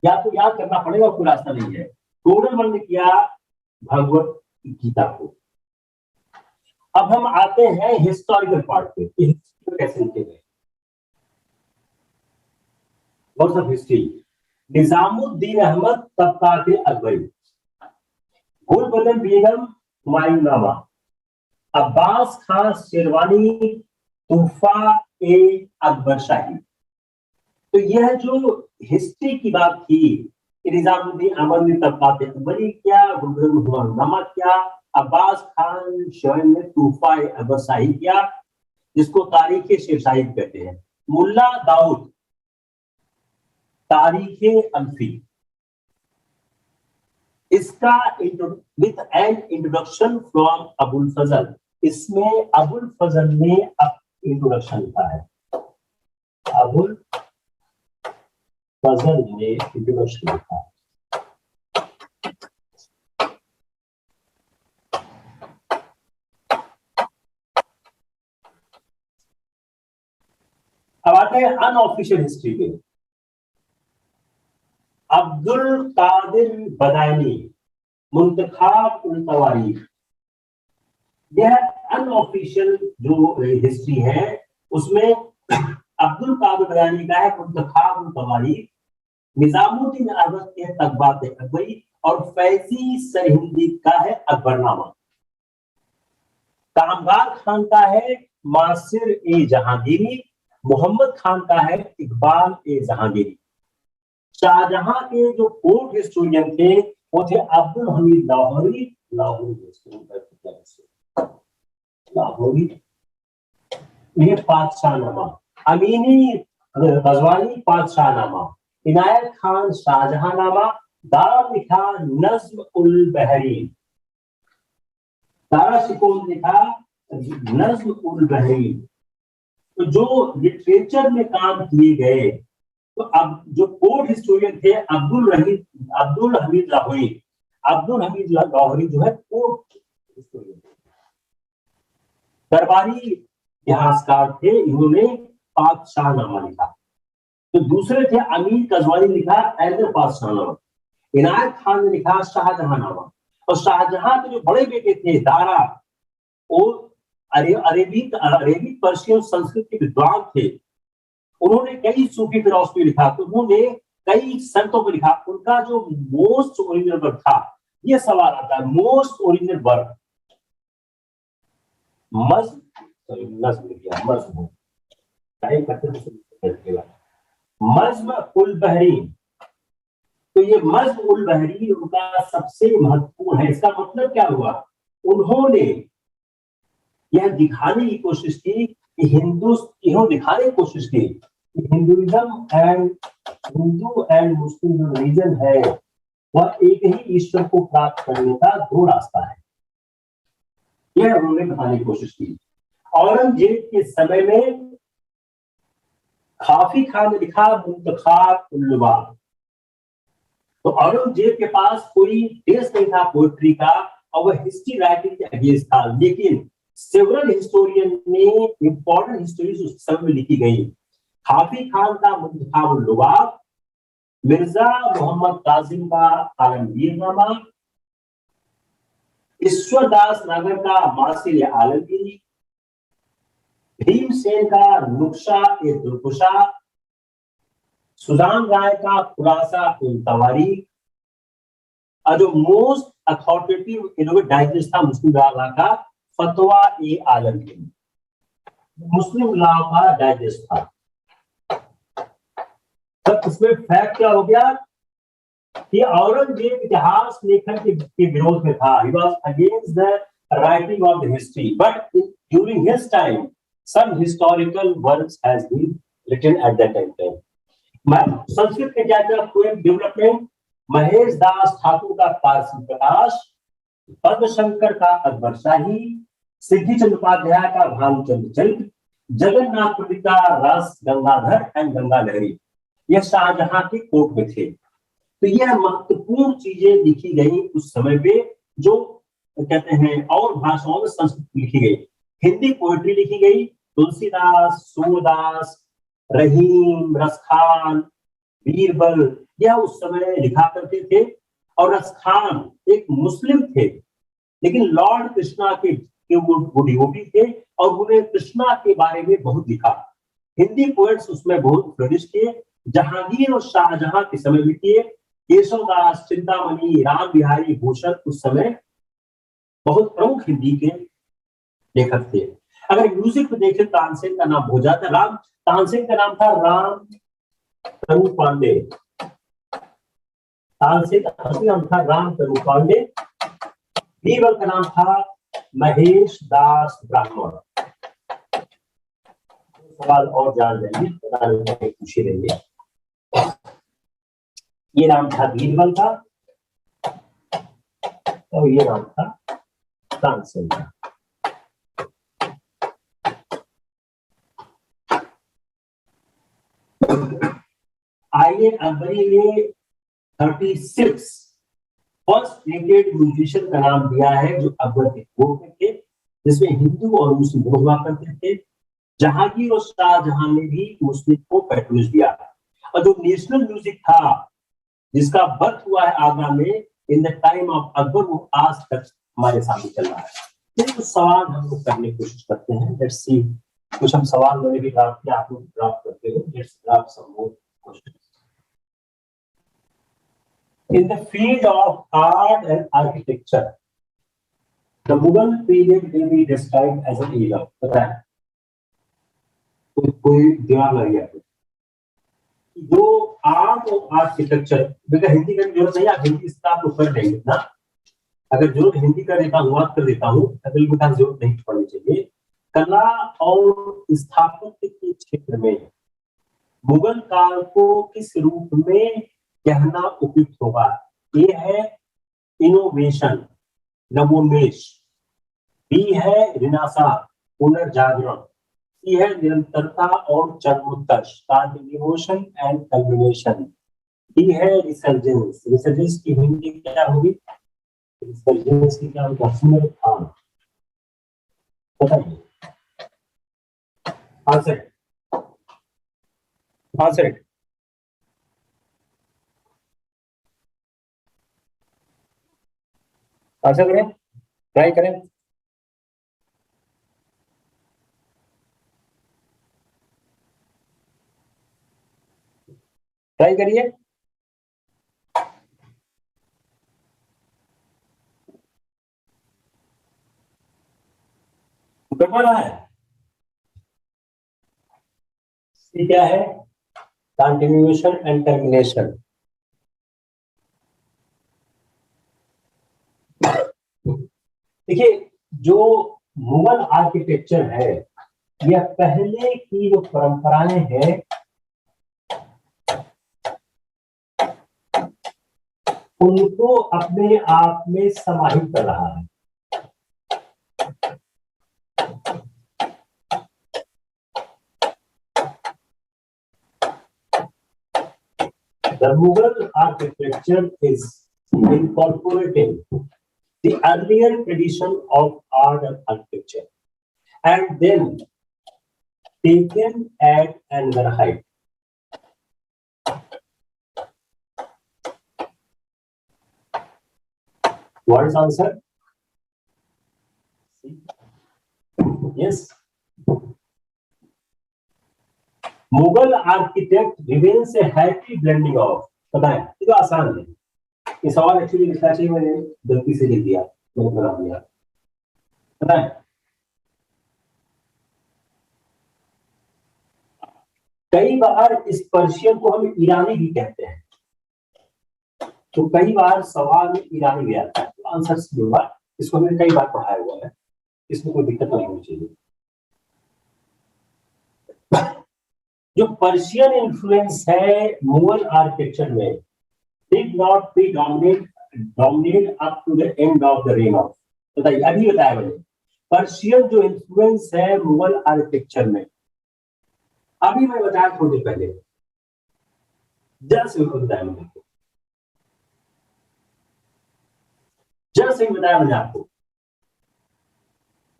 या तो याद करना पड़ेगा, कोई रास्ता नहीं है। टोडरमल ने किया भगवद गीता को। अब हम आते हैं हिस्टोरिकल पार्ट पे, हिस्ट्री कैसे लिखे गए। हिस्ट्री। निजामुद्दीन अहमद तबकात अकबरी, गुलबदन बेगम हुमायूं नामा, अब्बास खान शेरवानी तूफा ए अकबर शाही। तो यह जो हिस्ट्री की बात थी, निजामुद्दीन अहमद ने तबकात अकबरी किया, गुलबदन हुमायूं नामा किया, अब्बास खान शेरवानी ने तूफा ए अकबर शाही किया, जिसको तारीख शेरशाही कहते हैं। मुल्ला दाऊद तारीखे अल्फी, इसका with an introduction from Abul Fazl, इसमें अबुल फजल ने इंट्रोडक्शन लिखा है। अबुल फजल ने इंट्रोडक्शन लिखा। अब आते हैं अनऑफिशियल हिस्ट्री पे। अब्दुल कादिर बदायनी मुंतखाब उल तवारीख, यह अनऑफिशियल जो हिस्ट्री है उसमें अब्दुल कादिर बदायनी का है मुंतखाब उल तवारीख, निजामुद्दीन अवध के तकबात अकबरी और फैजी सरहिंदी का है अकबरनामा। कामगार खान का है मासिर ए जहांगीरी, मोहम्मद खान का है इकबाल ए जहांगीरी। शाहजहां के जो कोर्ट हिस्टोरियन थे वो थे अब्दुल हमीद लाहौरी, लाहौरी ये पातशाहनामा, अमीनी गजवानी पातशाहनामा, इनायत खान शाहजहांनामा, दारा लिखा नज्म उल बहरीन, दारा शिकोन लिखा नज्म उल बहरीन। तो जो लिटरेचर में काम किए गए, तो अब जो कोर्ट हिस्टोरियन थे अब्दुल हमीद लाहौरी, अब्दुल हमीद लाहौरी जो है कोर्ट हिस्टोरियन, दरबारी इतिहासकार थे, इन्होंने पातशाहनामा लिखा। तो दूसरे थे अमीर कजवानी लिखा ऐदर पातशाहनामा, इनायत खान ने लिखा शाहजहांनामा, और शाहजहां के जो बड़े बेटे थे दारा, वो अरेबिक पर्शियन संस्कृत के विद्वान थे, उन्होंने कई सूफी फिलॉसफी लिखा, तो उन्होंने कई संतों को लिखा। उनका जो मोस्ट ओरिजिनल वर्क था, ये सवाल आता है मोस्ट ओरिजिनल वर्क मज्म उल बहरीन। तो ये मज्म उल बहरीन उनका सबसे महत्वपूर्ण है। इसका मतलब क्या हुआ, उन्होंने यह दिखाने की कोशिश की कि दिखाने की कोशिश की हिंदू एंड मुस्लिम जो रिलीजन है वह एक ही ईश्वर को प्राप्त करने का दो रास्ता है, यह उन्होंने बताने की कोशिश की। औरंगजेब के समय में खाफी खान ने लिखा मुंतखाब उल लुबाब। तो औरंगजेब के पास कोई टेस्ट नहीं था पोएट्री का, और वह हिस्ट्री राइटिंग के अगेंस्ट था, लेकिन सेवरल हिस्टोरियन ने इंपॉर्टेंट हिस्टोरीज उस समय में लिखी गई। खाफी खान का मुंतखाब उल लुबाब, मिर्जा मोहम्मद काजिम का आलमगीरनामा, ईश्वरदास नागर का मासिर आलमगीरी, भीमसेन का नुक्शा ए दुर्कुशा, सुजान राय का खुलासा उल तवारीख, और जो मोस्ट अथॉरिटेटिव इनोवेट डाइजेस्ट था मुस्लिम लॉ का फतवा ए आलमगीरी, मुस्लिम लॉ का डाइजेस्ट था। तब इसमें फैक्ट क्या हो गया कि औरंगजेब इतिहास लेखन के विरोध में था, he was against the writing of the history, but during his time some historical works has been written at that time. Sanskrit के क्या क्या पोएम डेवलपमेंट, महेश दास ठाकुर का पारसी प्रकाश, पद्म शंकर का अकबर शाही, सिद्धि चंद्रोपाध्याय का भानुचंद्र चरित्र, जगन्नाथपुरी का रस गंगाधर एंड गंगा लहरी, यह शाहजहां के कोर्ट में थे। तो यह महत्वपूर्ण चीजें लिखी गई उस समय पे, जो कहते हैं और भाषाओं में संस्कृत लिखी गई, हिंदी पोएट्री लिखी गई, तुलसीदास, सूरदास, रहीम, रसखान, बीरबल, यह उस समय लिखा करते थे। और रसखान एक मुस्लिम थे, लेकिन लॉर्ड कृष्णा के वो डिवोटी थे, और उन्हें कृष्णा के बारे में बहुत लिखा। हिंदी पोएट्स उसमें बहुत फ्लरिश किए, जहांगीर और शाहजहां के समय में किए। केशवदास, चिंतामणि, राम बिहारी भूषण उस समय बहुत प्रमुख हिंदी के लेखक थे। अगर म्यूजिक में देखें, तानसेन का नाम हो जाता, तानसेन का नाम था राम तनु पांडे, तानसेन का असली नाम था राम तनु पांडे। बीरबल का नाम था महेश दास ब्राह्मण। सवाल और जान लेंगे, पूछे रहेंगे। ये नाम था बीरबल का, और ये नाम था तानसेन का। शाहीन अकबरी ने 36 फर्स्ट रेटेड म्यूजिशियन का नाम दिया है जो अकबर के कोर्ट में थे, जिसमें हिंदू और मुस्लिम दोनों हुआ करते थे। जहांगीर और शाहजहां ने भी मुस्लिम को पैट्रोनेज दिया। और जो नेशनल म्यूजिक था जिसका बर्थ हुआ है आगरा में in the time of Akbar, वो आज तक हमारे सामने चल रहा है। ये कुछ सवाल हम लोग करने की कोशिश करते हैं। लेट्स सी, कुछ हम सवाल मैंने भी ड्राफ्ट किया, आप लोग ड्राफ्ट करते हो। Let's draft some more questions. In the field of art and architecture, the Mughal period may be described as an era. पता है? कोई दिमाग लग गया जो आर्ट और आर्किटेक्चर, बेटा हिंदी करने की जरूरत नहीं, आप हिंदी इसका आप कर लेंगे ना। अगर जरूरत हिंदी कर देता हूँ, अनुवाद कर देता हूँ, अगली बेटा जरूरत नहीं पड़नी चाहिए। कला और स्थापत्य के क्षेत्र में मुगल काल को किस रूप में कहना उपयुक्त होगा? ए है इनोवेशन, नवोन्मेष। बी है रिनासा, पुनर्जागरण। सी है निरंतरता और चरमोत्कर्ष, कंटिन्यूएशन एंड कल्मिनेशन। डी है रिसर्जेंस। रिसर्जेंस की हिंदी क्या होगी? रिसर्जेंस की क्या होगा? पुनरुत्थान। बताइए आंसर। आंसर आंसर करें, ट्राई करें। ट्राई करिए। गड़बड़ है। सी क्या है? Continuation and termination. देखिए, जो मुगल आर्किटेक्चर है, यह पहले की जो परंपराएं हैं उनको अपने आप में समाहित कर रहा है। The Mughal architecture is incorporating the earlier tradition of art and architecture and then taken at another height. What is answer? Yes. Mughal architect remains a happy blending of, पता है ये तो आसान है। ये सवाल एक्चुअली लिखना चाहिए, मैंने गलती से लिख दिया, मैंने बना दिया। पता है कई बार इस पर्शियन को हम ईरानी भी कहते हैं, तो कई बार सवाल में ईरानी भी आता है, तो आंसर सी होगा। इसको मैंने कई बार पढ़ाया हुआ है, इसमें कोई दिक्कत नहीं होनी चाहिए। जो पर्शियन इन्फ्लुएंस है मुगल आर्किटेक्चर में did not dominate up to the end of the reign of। बताइए, अभी बताया मैंने, पर्शियन जो इन्फ्लुएंस है मुगल आर्किटेक्चर में, अभी मैं बताया थोड़ी देर पहले, जस्ट बताया मैंने, जस्ट बताया मैंने आपको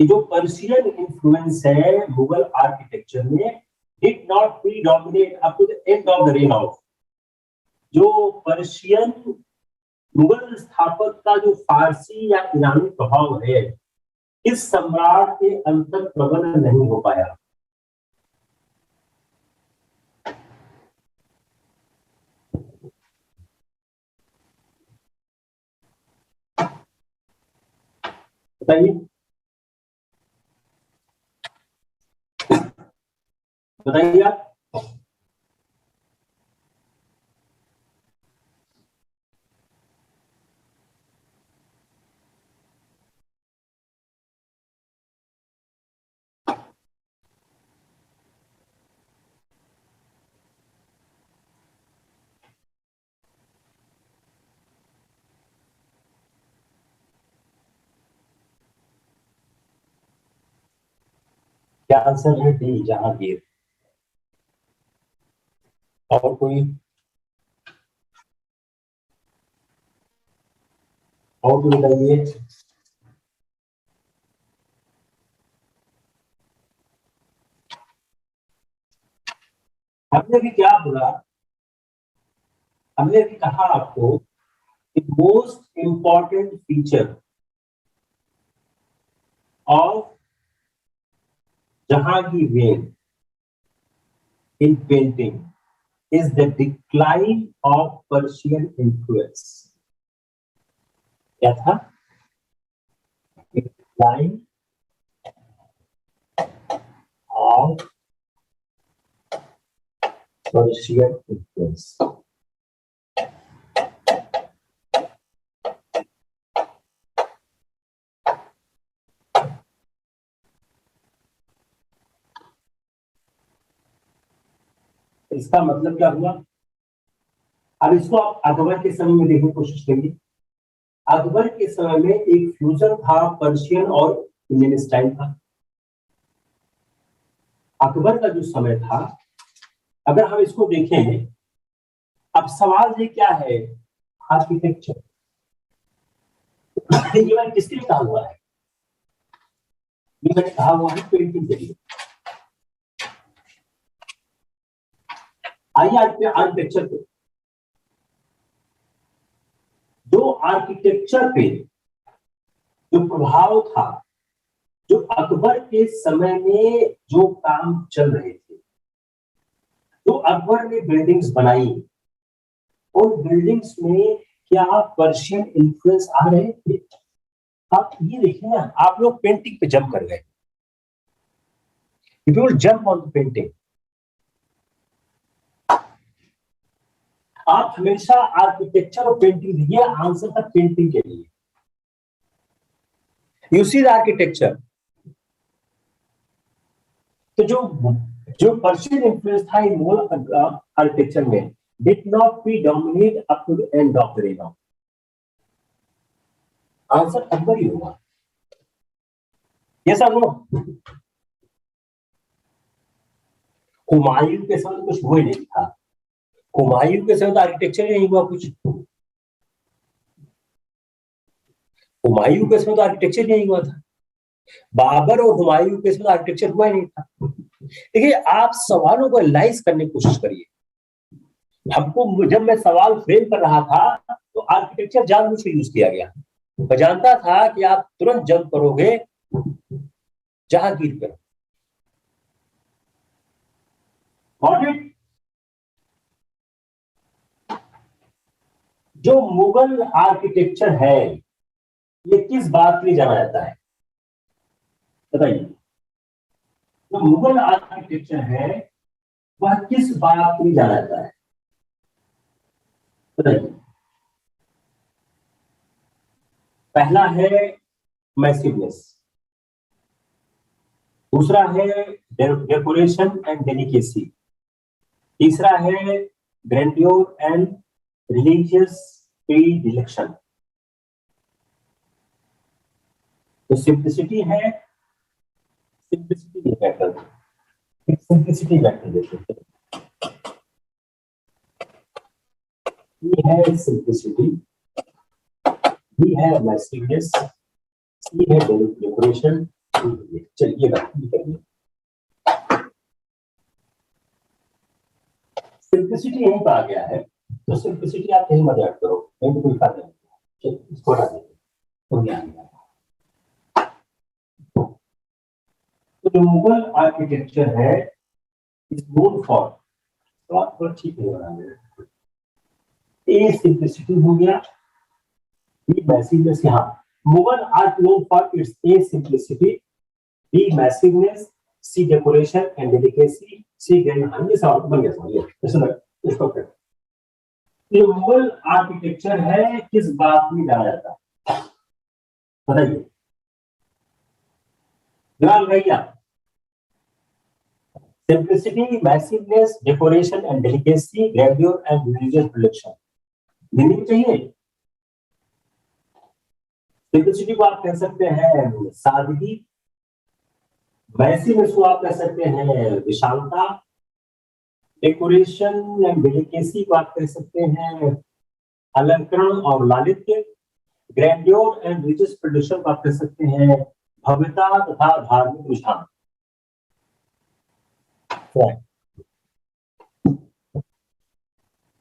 कि जो पर्शियन इन्फ्लुएंस है मुगल आर्किटेक्चर में did not predominate up to the end of the reign of। जो पर्शियन मुगल स्थापक का जो फारसी या ईरानी प्रभाव है, इस सम्राट के अंतर प्रबल नहीं हो पाया। बताइए बताइए आप। क्या आंसर है? डी, जहांगीर। और कोई और भी बताइए। हमने भी क्या बोला, हमने भी कहा आपको कि most important feature of Jahangir in painting is the decline of Persian influence. क्या था? Decline of Persian influence. इसका मतलब क्या हुआ? अब इसको आप अकबर के समय में देखने की कोशिश करिए। अकबर के समय में एक फ्यूजन था पर्शियन और इंडियन स्टाइल का। अकबर का जो समय था, अगर हम इसको देखें, अब सवाल ये क्या है, आर्किटेक्चर। ये मैंने किसके लिए कहा हुआ है? ये मैंने कहा हुआ है पेंटिंग के लिए। आइए आर्किटेक्चर पे, जो आर्किटेक्चर पे जो प्रभाव था, जो अकबर के समय में जो काम चल रहे थे, जो अकबर ने बिल्डिंग्स बनाई, उन बिल्डिंग्स में क्या पर्शियन इन्फ्लुएंस आ रहे थे? आप ये देखिए ना, आप लोग पेंटिंग पे जंप कर गए। If you will jump on the painting, आप हमेशा आर्किटेक्चर और पेंटिंग, ये आंसर था पेंटिंग के लिए। यू सी द आर्किटेक्चर, तो जो पर्शियन इन्फ्लुएंस था इन मुगल आर्किटेक्चर में did not be dominate up to the end of the reign. Answer Akbar ही होगा। यस और नो? हुमायूं के समय कुछ हुआ नहीं था। हुमायूं के समय तो आर्किटेक्चर नहीं हुआ कुछ। हुमायूं के समय तो आर्किटेक्चर नहीं हुआ था। बाबर और हुमायूं के समय आर्किटेक्चर हुआ ही नहीं था। देखिए, आप सवालों को एनालाइज करने की कोशिश करिए। हमको, जब मैं सवाल फ्रेम कर रहा था तो आर्किटेक्चर जानबूझ के यूज किया गया। मैं जानता था कि आप तुरंत जंप करोगे जहांगीर पर। जो मुगल आर्किटेक्चर है, ये किस बात के लिए जाना जाता है बताइए? जो मुगल आर्किटेक्चर है, वह किस बात के लिए जाना जाता है बताइए? पहला है मैसिवनेस, दूसरा है डेकोरेशन एंड डेलिकेसी, तीसरा है ग्रैंडियोर एंड रिलीजियस प्रीडिलेक्शन। तो सिंप्लिसिटी है, सिंप्लिसिटी फैक्टर, सिंप्लिसिटी फैक्टर देखते हैं। ये है सिंप्लिसिटी, बी है मैसिवनेस, सी है डेकोरेशन। चलिए बात करिए। सिंप्लिसिटी यहीं पर आ गया है, तो सिंप्लिसिटी आप यहीं मत ऐड करो, नहीं तो कोई फायदा नहीं। इसको हटा देते तो ध्यान देना। तो जो मुगल आर्किटेक्चर है इज नोन फॉर, तो ठीक नहीं बना मेरे, ए सिंप्लिसिटी हो गया, बी मैसिवनेस। यहाँ Mughal art known for its a simplicity, B massiveness, C decoration and delicacy, C grand. ये सवाल बन गया, समझिए इसको कर। ये मुगल आर्किटेक्चर है, किस बात में जाना जाता है बताइए? ध्यान भैया, simplicity, massiveness, decoration and delicacy, grandeur and religious predilection. Meaning चाहिए? सिंप्लिसिटी को आप कह सकते हैं सादगी, मैसिवनेस को आप कह सकते हैं विशालता, डेकोरेशन एंड डेलिकेसी को आप कह सकते हैं अलंकरण और लालित्य, ग्रैंड्योर एंड रिचेस ट्रेडिशन को आप कह सकते हैं भव्यता तथा धार्मिक रुझान।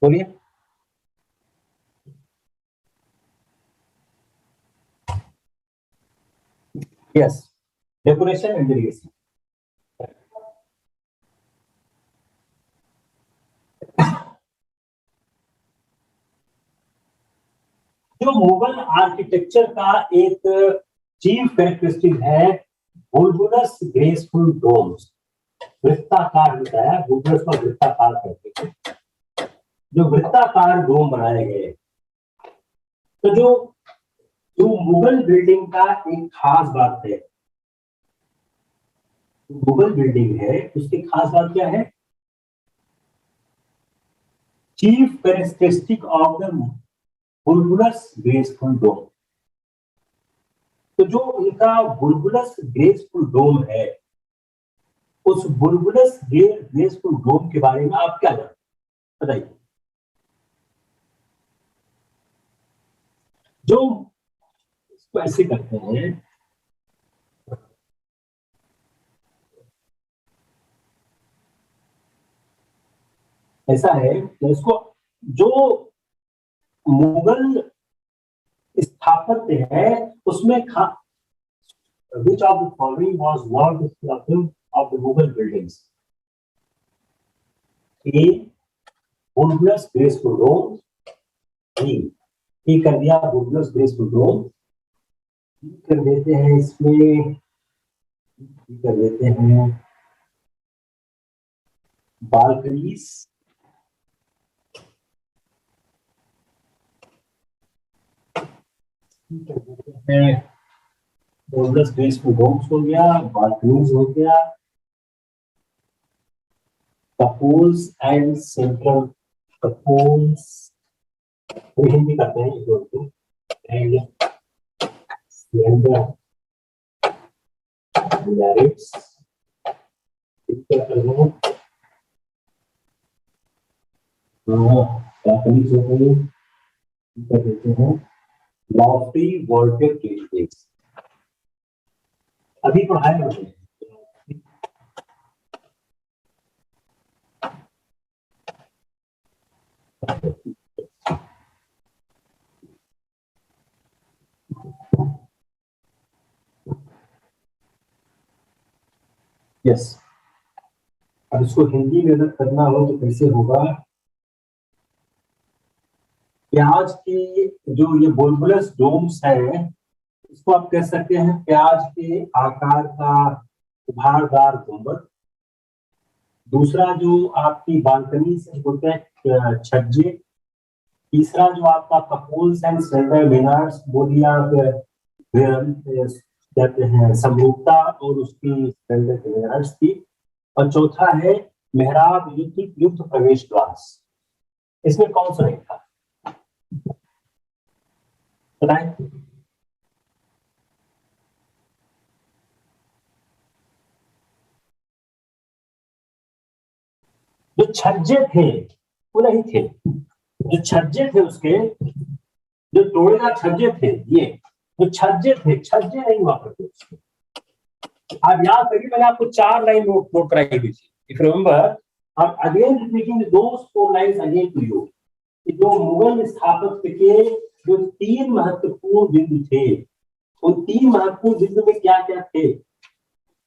बोलिए। Yes, decoration and irrigation. जो मुगल आर्किटेक्चर का एक चीफ कैरेक्टरिस्टिक है बुलबुलस ग्रेसफुल डोम्स, वृत्ताकार होता है, बुलबुलस को वृत्ताकार कहते हैं। जो वृत्ताकार डोम बनाए गए, तो जो जो मुगल बिल्डिंग का एक खास बात है, मुगल बिल्डिंग है उसकी खास बात क्या है? Chief characteristic of the bulbous graceful dome. तो जो उनका बुलबुलस ग्रेसफुल डोम है, उस बुलबुलस ग्रेसफुल डोम के बारे में आप क्या जानते हैं बताइए। जो इसको ऐसे करते हैं, ऐसा है कि इसको जो मुगल स्थापत्य है उसमें which of the following was not the of the Mughal buildings? A. Bulbulus graceful dome. B. कर दिया bulbulus graceful dome. कर देते हैं इसमें, कर देते हैं बालकनीज, कर देते हैं bulbulus graceful domes हो गया, बालकनीज हो गया, कपूल्स एंड सेंट्रल कपूल्स हिंदी करते हैं एंड मैरिट्स कर देते हैं लॉफ्टी वॉल्टेड केस। अभी पढ़ाए मुझे यस। अब इसको हिंदी में अगर करना हो तो कैसे होगा? प्याज की जो ये बुलबुलस डोम्स है, इसको आप कह सकते हैं प्याज के आकार का उभारदार गुंबद। दूसरा जो आपकी बालकनी से होते हैं छज्जे। तीसरा जो आपका कपूल्स एंड सेंट्रल मीनार्स बोलिए आप कहते हैं समरूपता और उसकी मीनार्स की। और चौथा है मेहराब युक्त प्रवेश द्वार। इसमें कौन सा नहीं था बताएं? जो छज्जे थे वो नहीं थे, जो छज्जे थे उसके जो तोड़ेदार छज्जे थे, ये जो छज्जे थे, छज्जे नहीं हुआ करते उसके। आप याद करिए, मैंने आपको 4 लाइन नोट कराई हुई थी। If remember, I'm again repeating those 4 lines again to you। जो मुगल स्थापत्य के जो 3 महत्वपूर्ण बिंदु थे, उन 3 महत्वपूर्ण बिंदु में क्या क्या थे,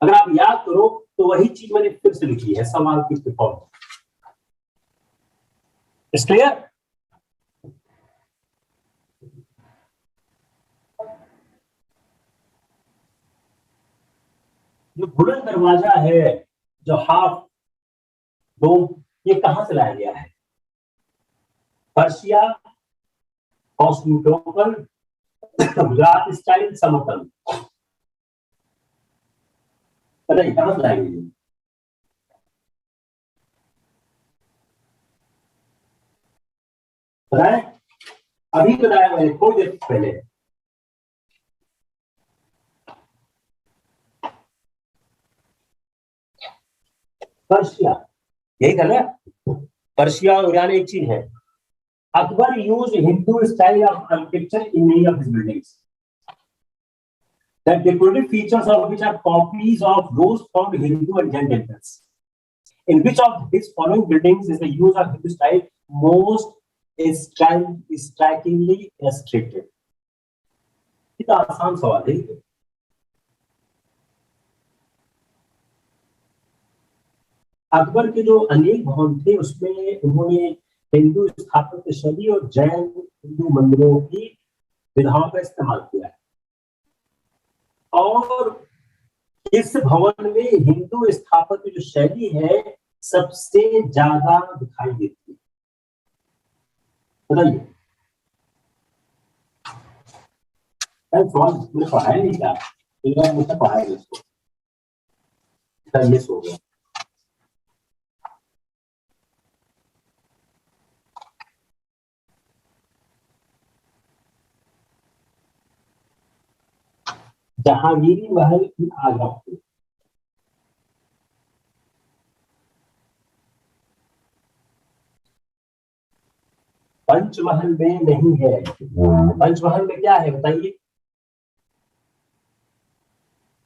अगर आप याद करो तो वही चीज मैंने फिर से लिखी है सवाल की फॉर्म। It's clear? जो बुलंद दरवाजा है, जो हाफ डोम, ये कहां से लाया गया है? पर्शिया, कॉन्स्टेंटिनोपल, गुजरात स्टाइल, समतल। बताइए कहां से लाया गया? बताए? अभी बताया मैंने थोड़ी देर पहले। पर्शिया, यही था ना? पर्शिया और ईरान एक चीज है। Akbar used Hindu style of architecture in many of his buildings. The decorative features of which are copies of those from Hindu and Jain temples. In which of his following buildings is the use of Hindu style most strikingly restricted? इतना आसान सवाल है. अकबर के जो अनेक भवन थे उसमें उन्होंने हिंदू स्थापत्य शैली और जैन हिंदू मंदिरों की विधाओं का इस्तेमाल किया है. और इस भवन में हिंदू स्थापत्य जो शैली है सबसे ज्यादा दिखाई देती है. बताइए. सवाल मैंने पढ़ाया नहीं क्या? मुझसे पढ़ाया इसको. ये सो गया. जहांगीरी महल की आगरा. पंचमहल में नहीं है. पंचमहल में क्या है बताइए?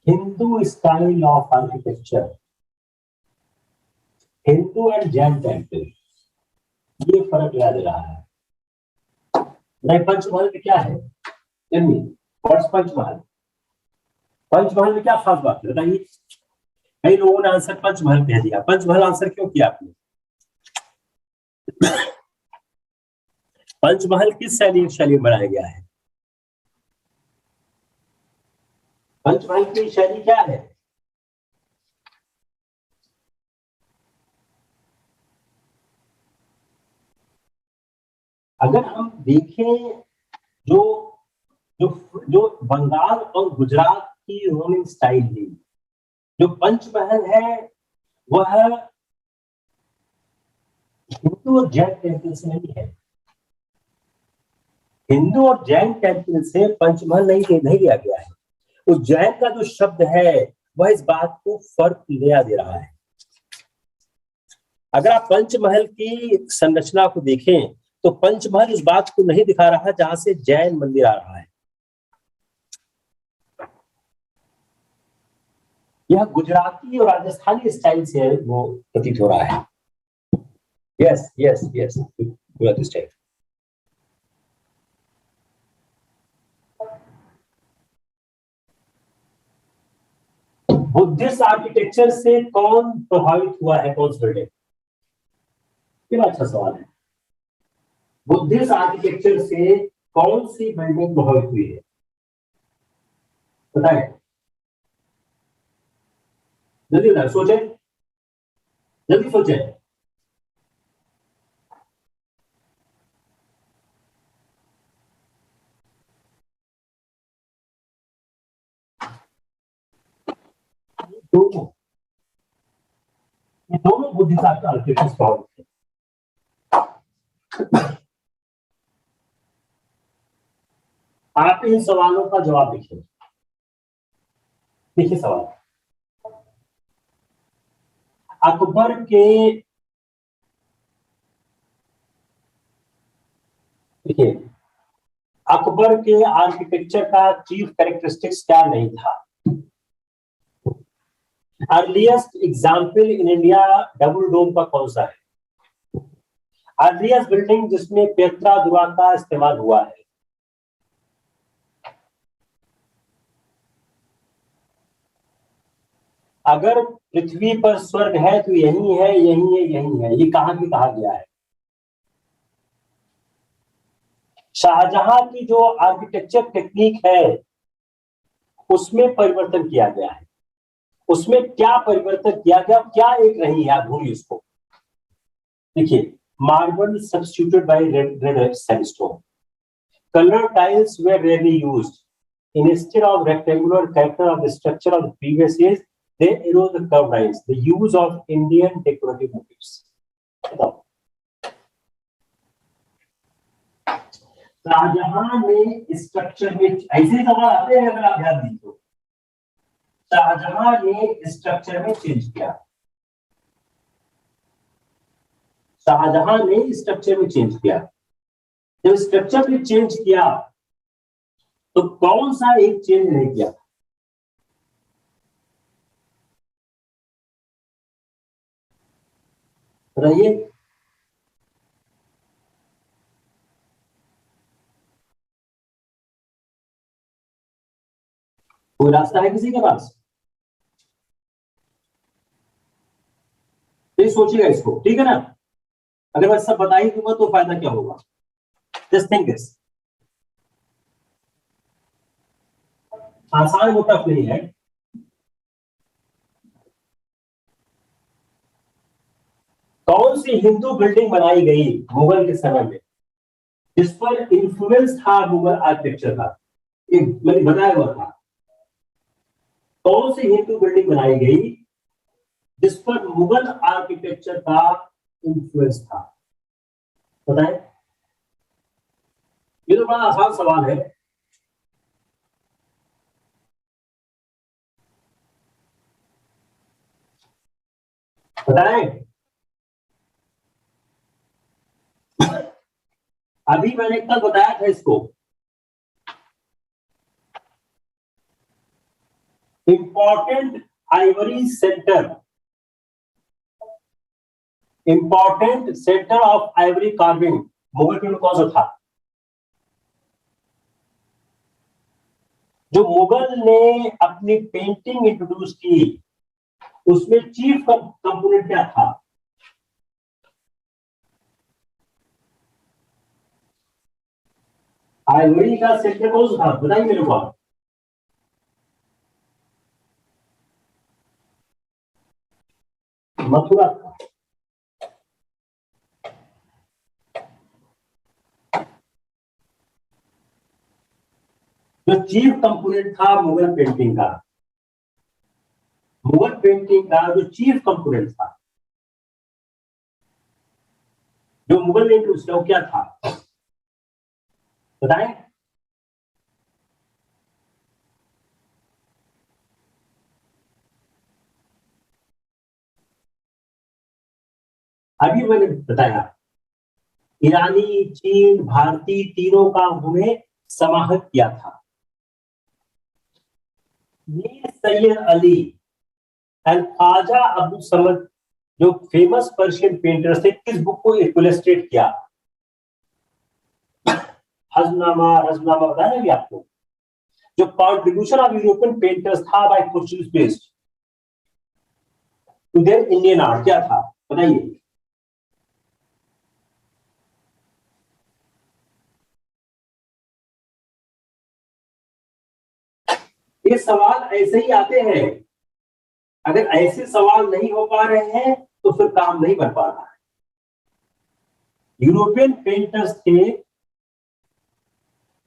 Hindu style of architecture, Hindu and Jain temple. ये फर्क याद रहा है. पंचमहल में क्या है? पंचमहल. पंचमहल में क्या खास बात है बताइए? कई लोगों ने आंसर पंचमहल कह दिया. पंचमहल आंसर क्यों किया आपने? पंचमहल किस शैली में बनाया गया है? पंचमहल की शैली क्या है? अगर हम देखें जो जो जो बंगाल और गुजरात की उन्होंने स्टाइल ली, जो पंचमहल है वह हिंदू और जैन टेम्पल से नहीं है. हिंदू और जैन टेम्पल से पंचमहल नहीं लिया गया है. उस जैन का जो शब्द है वह इस बात को फर्क ले दे रहा है. अगर आप पंचमहल की संरचना को देखें तो पंचमहल इस बात को नहीं दिखा रहा जहां से जैन मंदिर आ रहा है. यह गुजराती और राजस्थानी स्टाइल से वो प्रतीत हो रहा है. Yes yes yes Gujarati style. Buddhist architecture से कौन प्रभावित हुआ है? कौन सा बिल्डिंग? कितना अच्छा सवाल है. बुद्धिस्ट आर्किटेक्चर से कौन सी बिल्डिंग प्रभावित हुई है बताएं. जल्दी बताएं. सोचे, जल्दी सोचे. ये दोनों बुद्धिस्ट आर्किटेक्चर प्रभावित थे. आप इन सवालों का जवाब लिखिए. देखिए सवाल. अकबर के देखिए अकबर के आर्किटेक्चर का चीफ कैरेक्टरिस्टिक्स क्या नहीं था? Earliest example in India double dome का कौन सा है? अर्लीस्ट बिल्डिंग जिसमें पेत्रा दुआ का इस्तेमाल हुआ है. अगर पृथ्वी पर स्वर्ग है तो यही है, यही है, यही है. ये कहां भी कहा गया है? शाहजहां की जो आर्किटेक्चर टेक्निक है उसमें परिवर्तन किया गया है. उसमें क्या परिवर्तन किया गया, क्या एक रही है? आप ढूंढिए उसको. देखिए, marble substituted by red sandstone. Colour tiles were rarely used. Instead of rectangular character of the structure of the previous years, they erode the curved lines. The use of Indian decorative motifs. Shah Jahan ने structure में ऐसे सवाल आते हैं अगर आप ध्यान दीजिए तो. शाहजहां ने स्ट्रक्चर में चेंज किया. शाहजहां ने स्ट्रक्चर में चेंज किया. जब स्ट्रक्चर भी चेंज किया तो कौन सा एक चेंज नहीं किया? बताइए। कोई रास्ता है किसी के पास? नहीं सोचिएगा इसको, ठीक है ना? अगर मैं सब बता ही दूंगा तो फायदा क्या होगा? Just think this. आसान वो टफ नहीं है। कौन सी हिंदू बिल्डिंग बनाई गई मुगल के समय में जिस पर इंफ्लुएंस था मुगल आर्किटेक्चर का? एक मैंने बताया हुआ था। कौन सी हिंदू बिल्डिंग बनाई गई जिस पर मुगल आर्किटेक्चर का इंफ्लुएंस था? बताएं। ये तो बड़ा आसान सवाल है। बताएं। अभी मैंने कल बताया था इसको। Important Ivory centre, important centre of Ivory carving Mughal period कौन सा था? जो मुगल ने अपनी पेंटिंग इंट्रोड्यूस की उसमें चीफ कंपोनेंट क्या था? आइवरी का सेंटर कौन सा था? बताइए मेरे को। मथुरा था। जो चीफ कंपोनेंट था मुगल पेंटिंग का, मुगल पेंटिंग का जो चीफ कंपोनेंट था, जो मुगल ने इंट्रोड्यूस किया वो क्या था? बताएं। अभी मैंने बताया ईरानी, चीन, भारतीय तीनों का उन्होंने समाहित किया था। मीर सैयद अली एंड ख्वाजा अब्दुल समद जो फेमस पर्शियन पेंटर्स थे, किस बुक को इलस्ट्रेट किया? हजनामा, रजनामा बताया भी आपको। जो कॉन्ट्रीब्यूशन ऑफ यूरोपियन पेंटर्स था by Portuguese based to their Indian art क्या था? बताइए। ये सवाल ऐसे ही आते हैं। अगर ऐसे सवाल नहीं हो पा रहे हैं तो फिर काम नहीं बन पा रहा है। यूरोपियन पेंटर्स थे,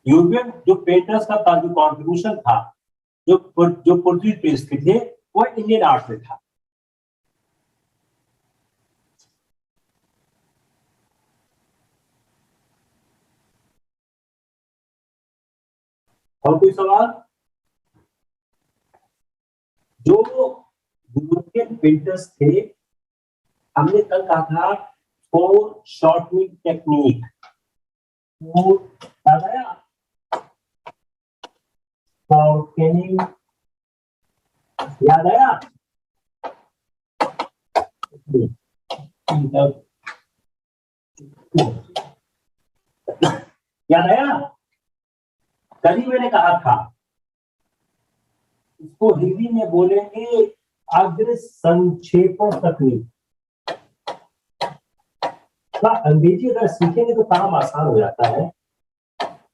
यूरोपियन जो पेंटर्स का जो कॉन्ट्रीब्यूशन था, जो पोर्चुगीज पेस्ट के थे, वो इंडियन आर्ट में था। और कोई सवाल? जो यूरोपियन पेंटर्स थे, हमने कल कहा था फोर शॉर्टनिंग टेक्निक, याद आया? शॉर्टनिंग याद आया? याद आया? कल ही मैंने कहा था इसको हिंदी में बोलेंगे अग्र संक्षेपण तकनीक। अंग्रेजी अगर सीखेंगे तो काम आसान हो जाता है।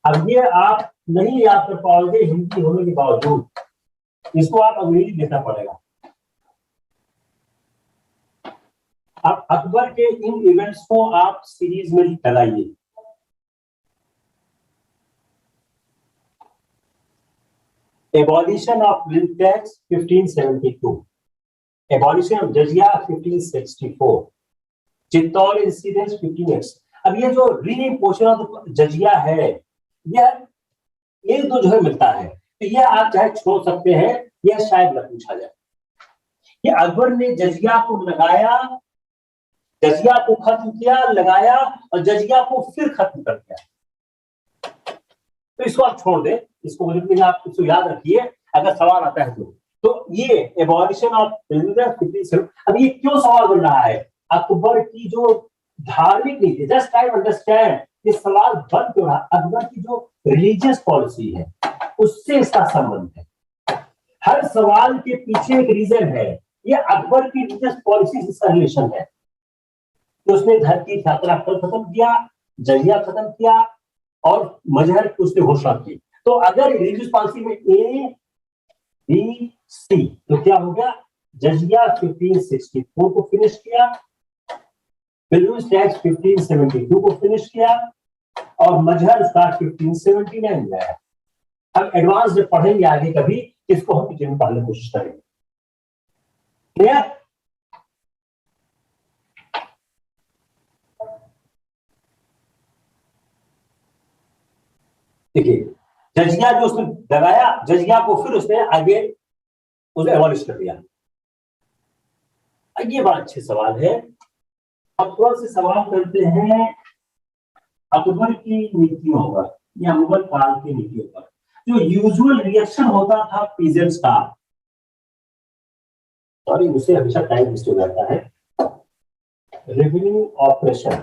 अब ये आप नहीं याद कर पाओगे हिंदी होने के बावजूद, इसको आप अंग्रेजी देखना पड़ेगा। अब अकबर के इन इवेंट्स को आप सीरीज में चलाइए। Abolition of wealth tax 1572, abolition of जजिया 1564, चित्तौड़ इंसिडेंट 15x। अब ये जो री इम्पोजिशन ऑफ जजिया है, यह एक दो जो है मिलता है, तो यह आप चाहे छोड़ सकते हैं, यह शायद न पूछा जाए। ये अकबर ने जजिया को लगाया, जजिया को खत्म किया, लगाया और जजिया को फिर खत्म कर दिया। तो इसको आप छोड़ दें, इसको लेकिन आप इसको याद रखिए अगर सवाल आता है तो ये एबॉलिशन ऑफ अब ये क्यों सवाल बन रहा है? अकबर की जो धार्मिक नीति, जस्ट ट्राई टू अंडरस्टैंड ये सवाल बन क्यों रहा? अकबर की जो रिलीजियस पॉलिसी है उससे इसका संबंध है। हर सवाल के पीछे एक रीजन है। ये अकबर की रिलीजियस पॉलिसी से इसका रिलेशन है। तो उसने घर की यात्रा खत्म किया, जजिया खत्म किया और मजहर की उसने घोषणा की। तो अगर रिलीजियस पॉलिसी में ए बी सी तो क्या हो गया? जजिया 1564 को फिनिश किया, बिल्डर्स टैक्स 1572 को फिनिश किया और मजहर स्टार्ट 1579 में आया। हम एडवांस में पढ़ेंगे आगे कभी, इसको हम पीछे में पढ़ने की कोशिश करेंगे। क्लियर? देखिए जजिया जो उसने लगाया, जजिया को फिर उसने आगे उसने एबॉलिश कर दिया। ये बड़ा अच्छे सवाल है। अब थोड़ा से सवाल करते हैं अकबर की नीतियों पर या मुगल काल की नीतियों पर। जो यूजुअल रिएक्शन होता था पीजेंट्स का, सॉरी उसे हमेशा टाइम वेस्ट हो जाता है, रेवेन्यू ऑपरेशन।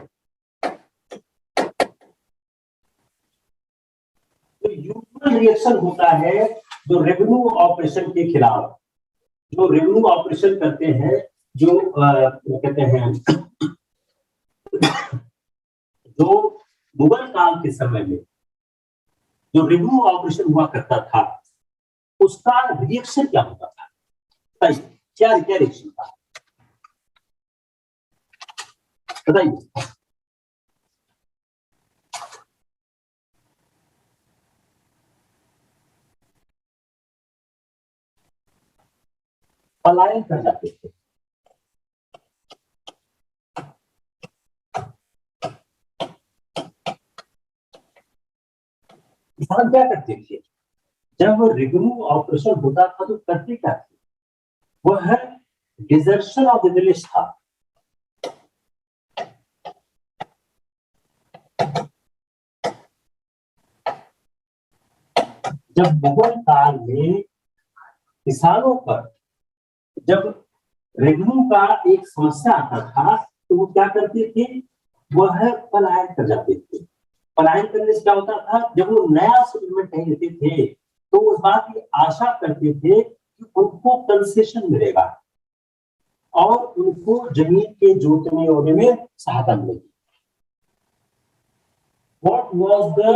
तो यूजुअल रिएक्शन होता है जो रेवेन्यू ऑपरेशन के खिलाफ, जो रेवेन्यू ऑपरेशन करते हैं, जो कहते हैं जो मुगल काल के समय में जो रेवेन्यू ऑपरेशन हुआ करता था उसका रिएक्शन क्या होता था? क्या रिएक्शन था बताइए। पलायन कर जाते थे। किसान क्या करते थे? जब रेवेन्यू ऑपरेशन होता था तो करते क्या थे? वह डिजर्शन ऑफ द विलेज था। जब मुगल काल में किसानों पर जब रेवेन्यू का एक समस्या आता था तो वो क्या करते थे? वह पलायन कर जाते थे। पलायन करने से क्या होता था? जब वो नया सेटलमेंट नहीं लेते थे तो उस बात की आशा करते थे कि उनको कंसेशन मिलेगा और उनको जमीन के जोतने होने में सहायता मिलेगी। What was the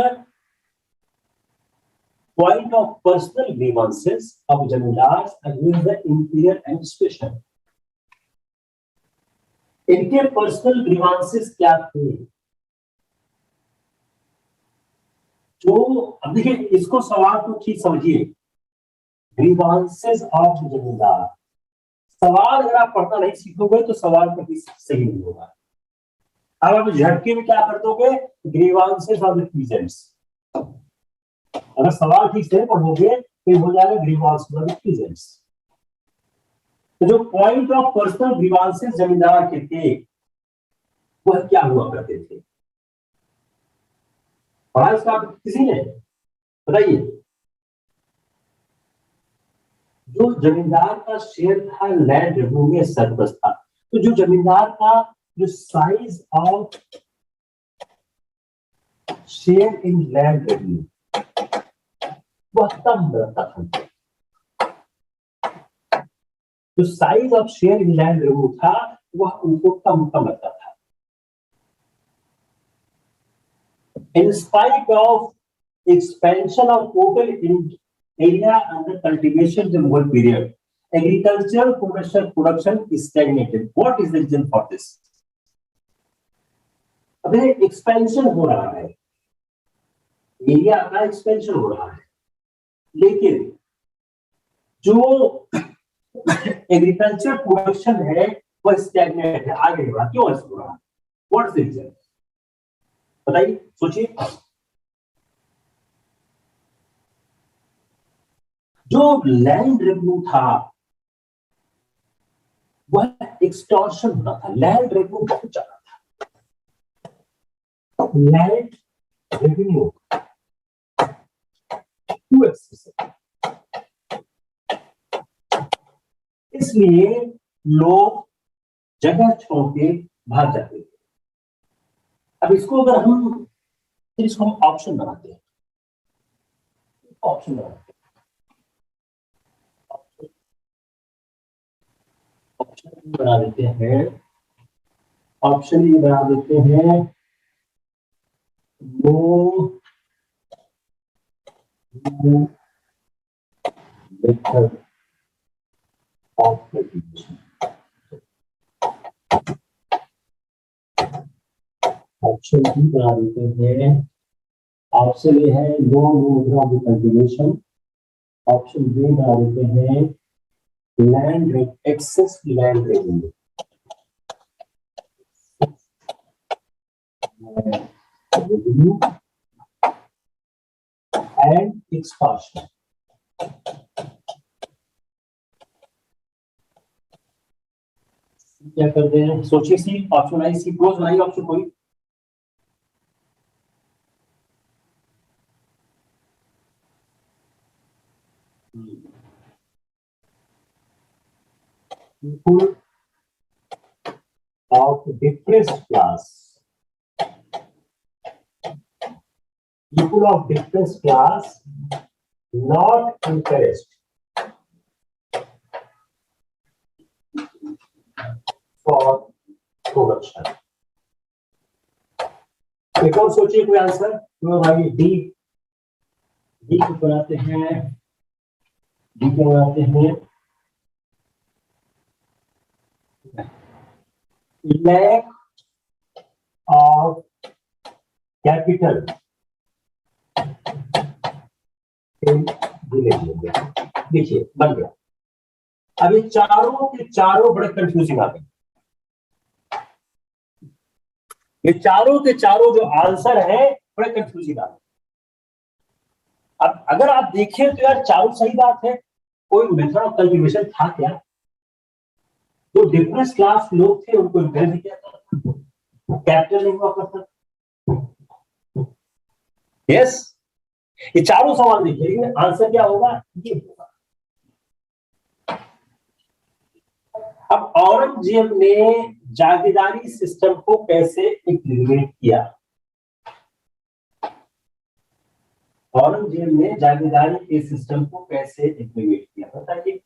point of personal grievances of जमींदार against the imperial administration? इनके पर्सनल ग्रीवांसेस क्या थे? जो अब देखिए इसको सवाल को ठीक समझिए, ग्रीवांसेस ऑफ जमींदार। सवाल अगर आप पढ़ना नहीं सीखोगे तो सवाल कभी सही नहीं होगा। अब आप झटके में क्या कर दोगे? Grievances of the peasants. अगर सवाल ठीक से पढ़ोगे तो हो जाएगा ग्रीवांसेस ऑफ द पीजेंट्स। तो जो पॉइंट ऑफ पर्सनल ग्रीवांसेस जमींदार के थे वह क्या हुआ करते थे? पढ़ा इसका किसी ने? बताइए। जो जमींदार का शेयर था लैंड रेवेन्यू में सरप्लस था, तो जो जमींदार का जो size of share in land revenue वह कम रहता था। जो size of share in land revenue था वह उनको कम लगता था। In spite of expansion of total area under cultivation in the Mughal period, agricultural production is stagnated. What is the reason for this? अभी एक्सपेंशन हो रहा है, एरिया का एक्सपेंशन हो रहा है, लेकिन जो एग्रीकल्चर प्रोडक्शन है वह स्टैग्नेट है, आगे बढ़ रहा। क्यों ऐसा हो रहा है? What is the reason? बताइए, सोचिए। जो लैंड रेवेन्यू था वह एक्सटॉर्शन होता था। लैंड रेवेन्यू बहुत ज्यादा था। लैंड रेवेन्यू टू एक्सेसिव, इसलिए लोग जगह छोड़ के भाग जाते थे। अब इसको अगर हम ऑप्शन बनाते हैं, ऑप्शन बनाते हैं, ऑप्शन बना देते हैं, ऑप्शन ये बना देते हैं, वो method of cultivation, option B बना देते हैं। ऑप्शन ए है no method of cultivation, option B बना देते हैं land access land revenue, and expansion. क्या करते हैं, सोचिए, सी ऑप्शन आई, सी क्लोज बनाइए ऑप्शन कोई। People of depressed class, people of depressed class not encouraged for production। एक और सोचिए कोई आंसर, तो भाई डी, डी को बनाते हैं, डी को बनाते हैं lack of capital in village। देखिए बन गया। अब ये चारों के चारों बड़े कंफ्यूजिंग आ गए, ये चारों के चारों जो आंसर है बड़े कंफ्यूजिंग आ गए। अब अगर आप देखें तो यार चारों सही बात है, कोई मेथड ऑफ कल्टीवेशन था क्या? जो डिफरेंस क्लास लोग थे उनको इनकरेज किया था, कैपिटल नहीं हुआ करता। यस, ये चारों सवाल देखिए, लेकिन आंसर क्या होगा, ये होगा। अब औरंगजेब ने जागीरदारी सिस्टम को कैसे इंप्लीमेंट किया? औरंगजेब ने जागीरदारी के सिस्टम को कैसे इंप्लीमेंट किया बताइए,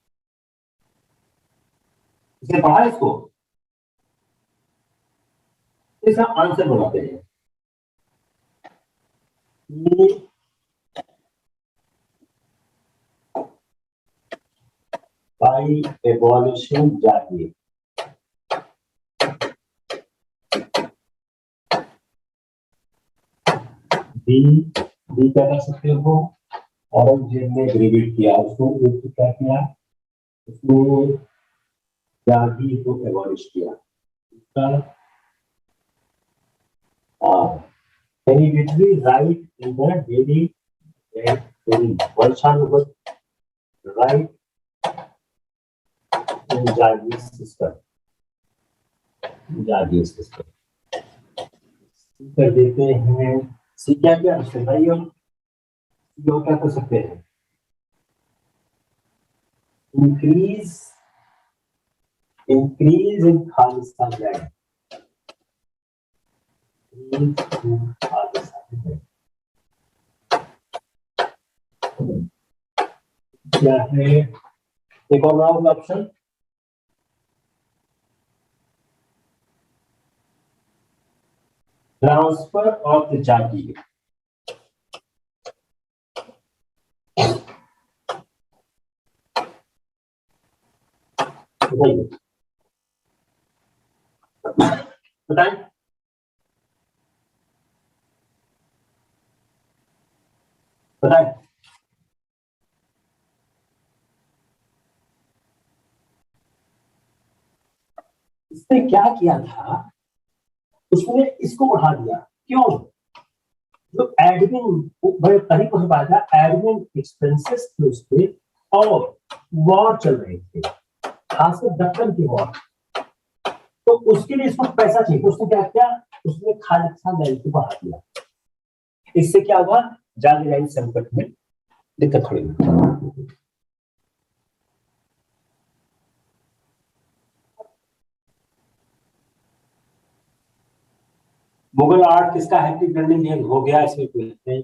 इसे पढ़ा इसको, इसका आंसर बनाते हैं। बाई एबॉलिशिंग जागीर, डी क्या कर सकते हो, औरंगजेब ने ग्रेविट किया उसको, एक क्या किया उसको, जागीर को एबॉलिश किया। Hereditary right in the daily right in Jagir system, Jagir system कर देते हैं। सी क्या क्या भाई, हम क्या कर सकते हैं, इंक्रीज इन खालिस्तान लैंड, क्या है, एक और round option, transfer of the जागीर, बताएं बताएं। इसने क्या किया था, उसने इसको बढ़ा दिया, क्यों? जो एडमिन कहीं पर पाया था, एडमिन एक्सपेंसेस थे उसके, और वॉर चल रहे थे, खासकर दक्कन की वॉर, तो उसके लिए इसको पैसा चाहिए, तो उसने क्या किया, उसने खालिस्तान लैंड को बढ़ा दिया। इससे क्या हुआ, जागीरदारी संकट में दिक्कत खड़ी हुई। मुगल आर्ट किसका हैप्पी ब्लेंडिंग है? हो गया, इसमें कोई नहीं।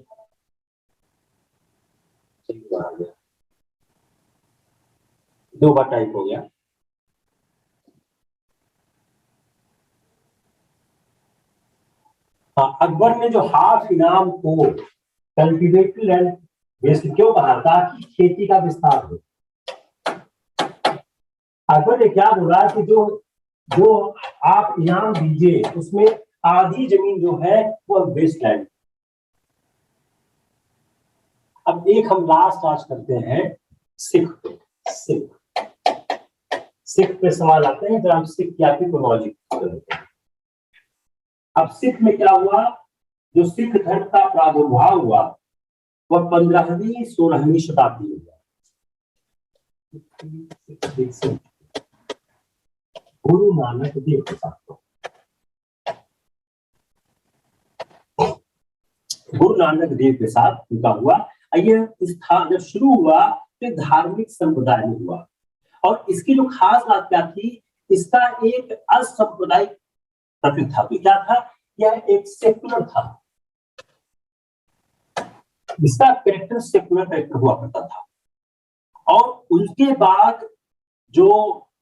दो बार टाइप हो गया। हाँ, अकबर ने जो हाफ इनाम को कल्टीवेटेड लैंड बेस्ड क्यों कहा? ताकि खेती का विस्तार हो। अकबर ने क्या बोला कि जो जो आप इनाम दीजिए उसमें आधी जमीन जो है वो वेस्ट लैंड। अब एक हम लास्ट आज करते हैं सिख पे। सिख पे सवाल आते हैं, जब हम सिख की आर्कियोलॉजी करते हैं। अब सिख में क्या हुआ? जो सिख धर्म का प्रादुर्भाव हुआ वह 15वीं 16वीं शताब्दी में हुआ। गुरु नानक देव के साथ, गुरु नानक देव के साथ उनका हुआ। यह स्थान जब शुरू हुआ तो धार्मिक संप्रदाय में हुआ, और इसकी जो खास बात क्या थी, इसका एक असंप्रदायिक प्रतीक था। तो क्या था? यह एक सेकुलर था, इसका कैरेक्टर सेकुलर कैरेक्टर हुआ करता था। और उनके बाद जो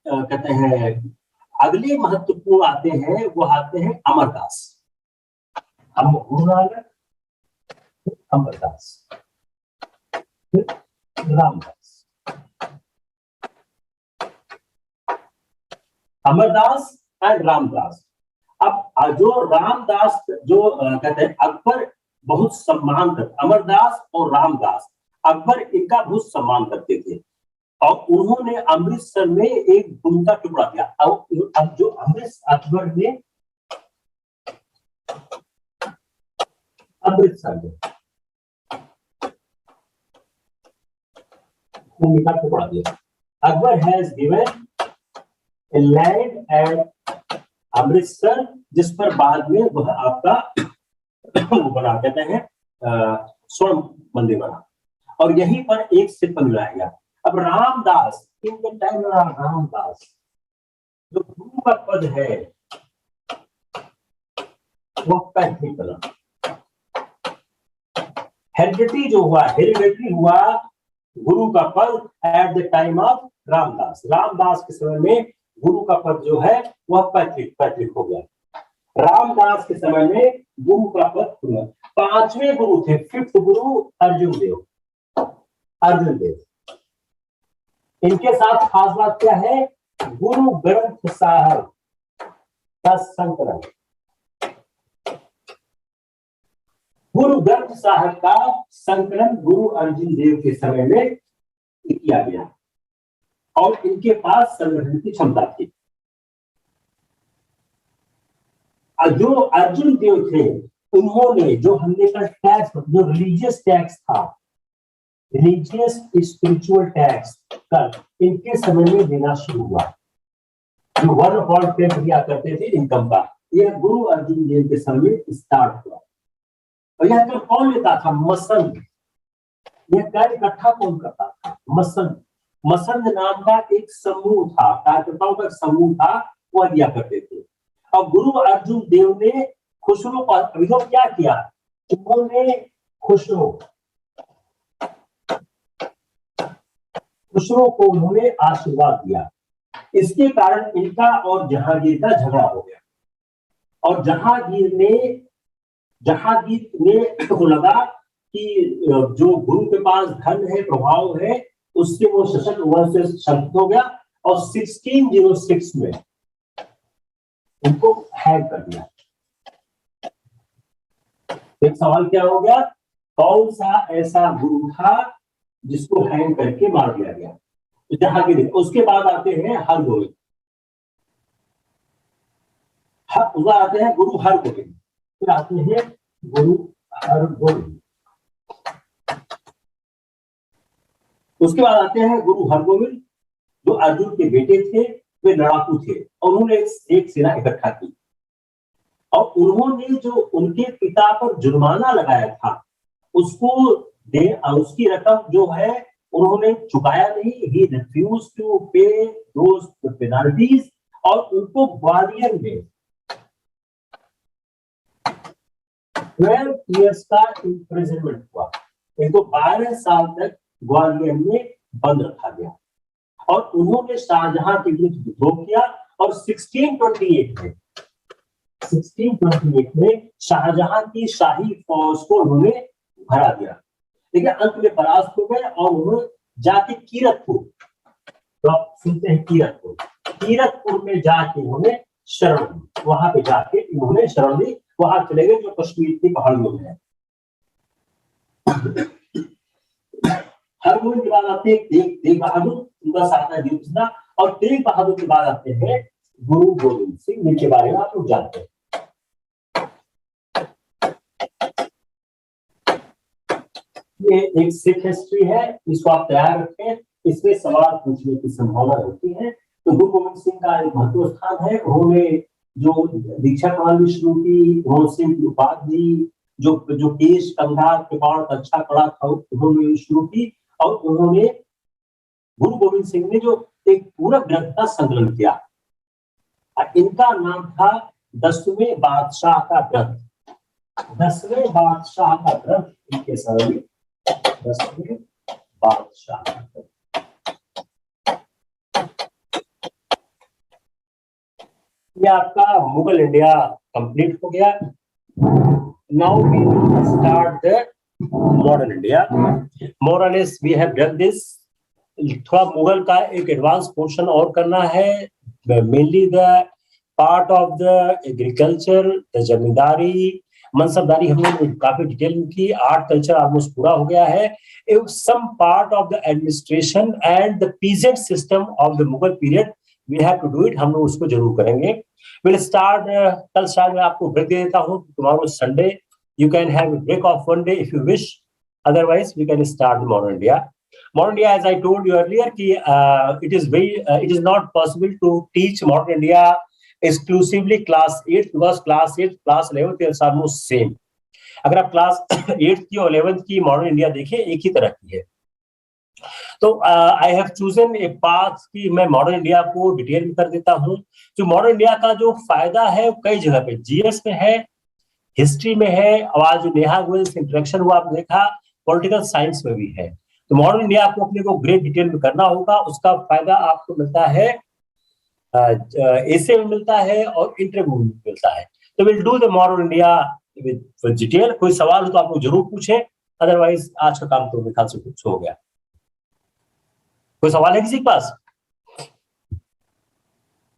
कहते हैं अगले महत्वपूर्ण आते हैं, वो आते हैं अमरदास। गुरु नानक, अमरदास, रामदास। अमरदास एंड रामदास। अब जो रामदास जो कहते हैं अकबर बहुत सम्मान करते, अमरदास और रामदास अकबर इनका बहुत सम्मान करते थे, और उन्होंने अमृतसर में एक गुम का टुकड़ा दिया। अब जो अकबर ने अमृतसर में भूमि का टुकड़ा दिया। Akbar has given a land at Amritsar, जिस पर बाद में वह आपका बना, कहते हैं स्वर्ण मंदिर बना, और यहीं पर एक शिल्प मिलाया गया। अब Ramdas, in the time Ramdas जो गुरु का पद है वो पैतृक बना। हेरिडेटरी हुआ गुरु का पद eight the time of Ramdas. Ramdas के समय में गुरु का पद जो है वह पैतृक हो गया। रामदास के समय में गुरु का पद हुआ। पांचवें गुरु थे, फिफ्थ गुरु अर्जुन देव। इनके साथ खास बात क्या है? गुरु ग्रंथ साहब का संकलन, गुरु ग्रंथ साहब का संकलन गुरु अर्जुन देव के समय में किया गया, और इनके पास संग्रहण की क्षमता थी। जो अर्जुन देव थे उन्होंने जो हमने कहा टैक्स, जो रिलीजियस टैक्स था, रिलीजियस स्पिरिचुअल टैक्स कर इनके समय में देना शुरू हुआ। जो 1/10 दिया करते थे इनकम का, यह गुरु अर्जुन देव के समय में स्टार्ट हुआ। और यह कर कौन लेता था? मसंद। यह कर इकट्ठा कौन करता था? मसंद। मसंद नाम का एक समूह था, कार्यकर्ताओं का समूह था, वह दिया करते थे। और गुरु अर्जुन देव ने खुसरो का अभियोग क्या किया? उन्होंने खुसरो को उन्होंने आशीर्वाद दिया। इसके कारण इनका और जहांगीर का झगड़ा हो गया, और जहांगीर को लगा कि जो गुरु के पास धन है, प्रभाव है, उससे वो सशक्त हो गया, और 1606 में उनको हैक कर दिया। एक सवाल क्या हो गया? कौन सा ऐसा गुरु था जिसको हैंग करके मार दिया गया? तो जहांगीर। उसके बाद आते हैं हरगोविंद, आते हैं गुरु हरगोविंद, फिर आते हैं गुरु हरगोविंद, उसके बाद आते हैं गुरु हरगोविंद जो अर्जुन के बेटे थे, वे लड़ाकू थे, और उन्होंने एक सेना इकट्ठा की, और उन्होंने जो उनके पिता पर जुर्माना लगाया था उसको उसकी रकम जो है उन्होंने चुकाया नहीं, ही रिफ्यूज टू पे दोज पेनाल्टीज, और उनको ग्वालियर में 12 years का इम्प्रिजनमेंट हुआ। इनको 12 साल तक ग्वालियर में बंद रखा गया और उन्होंने शाहजहां के विरुद्ध विद्रोह किया और 1628 में शाहजहां की शाही फौज को उन्होंने हरा दिया। देखिए अंत में परास्त हो गए और उन्होंने जाके कीरतपुर, तो आप सुनते हैं कीरतपुर में जाके उन्होंने शरण ली, वहां पे जाके इन्होंने शरण ली, वहां चले गए जो कश्मीर की पहाड़ियों में है। हरगोविंद के बाद आते हैं तेग बहादुर, उनका सातवां युद्ध, और तेग बहादुर के बाद आते हैं गुरु गोविंद सिंह, जिनके बारे में आप लोग जानते हैं। ये एक सिख हिस्ट्री है, इसको आप तैयार रखें, इसमें सवाल पूछने की संभावना होती है। तो गुरु गोविंद सिंह का एक महत्व स्थान है, उन्होंने जो दीक्षा प्रणाली शुरू की, उन्होंने सिंह की उपाधि, जो केश कंधा कृपाण अच्छा कड़ा था उन्होंने शुरू की, और उन्होंने गुरु गोविंद सिंह ने जो एक पूरा ग्रंथ का संकलन किया, इनका नाम था 10वें बादशाह का ग्रंथ। 10वें बादशाह का ग्रंथ इनके समय में 10वें बादशाह का ग्रंथ। ये आपका मुगल इंडिया कंप्लीट हो गया। Now we will start the modern India. More और less we have done this. थोड़ा मुगल का एक एडवांस पोर्शन और करना है, mainly the part of the agriculture, the जमींदारी, मनसबदारी हमने काफी डिटेल में की। आर्ट कल्चर ऑलमोस्ट पूरा हो गया है। Some part of the administration and the peasant system of the Mughal period we have to do it, हम लोग उसको जरूर करेंगे। विल स्टार्ट कल स्टार्ट में आपको ब्रेक दे देता हूँ, tomorrow Sunday you can have a break of one day if you wish, otherwise we can start modern India. Modern India, as I told you earlier, it is not possible to teach modern India exclusively class 8 because class 8 class 11 is almost same. अगर आप class 8 की और 11th की modern India देखें एक ही तरह की है। तो I have chosen a path कि मैं मॉडर्न इंडिया को डिटेल में कर देता हूँ। जो मॉडर्न इंडिया का जो फायदा है कई जगह पे, जीएस में है, हिस्ट्री में है, और आज जो नेहा गोयल से इंट्रोडक्शन हुआ आपने देखा, पॉलिटिकल साइंस में भी है। तो मॉडर्न इंडिया को अपने को ग्रेट डिटेल में करना होगा, उसका फायदा आपको मिलता है एसे में मिलता है और इंटरव्यू में मिलता है। तो will do the modern India with detail. कोई सवाल हो तो आप लोग जरूर पूछें, अदरवाइज आज का काम तो मेरे ख्याल से कुछ हो गया। कोई सवाल है किसी के पास?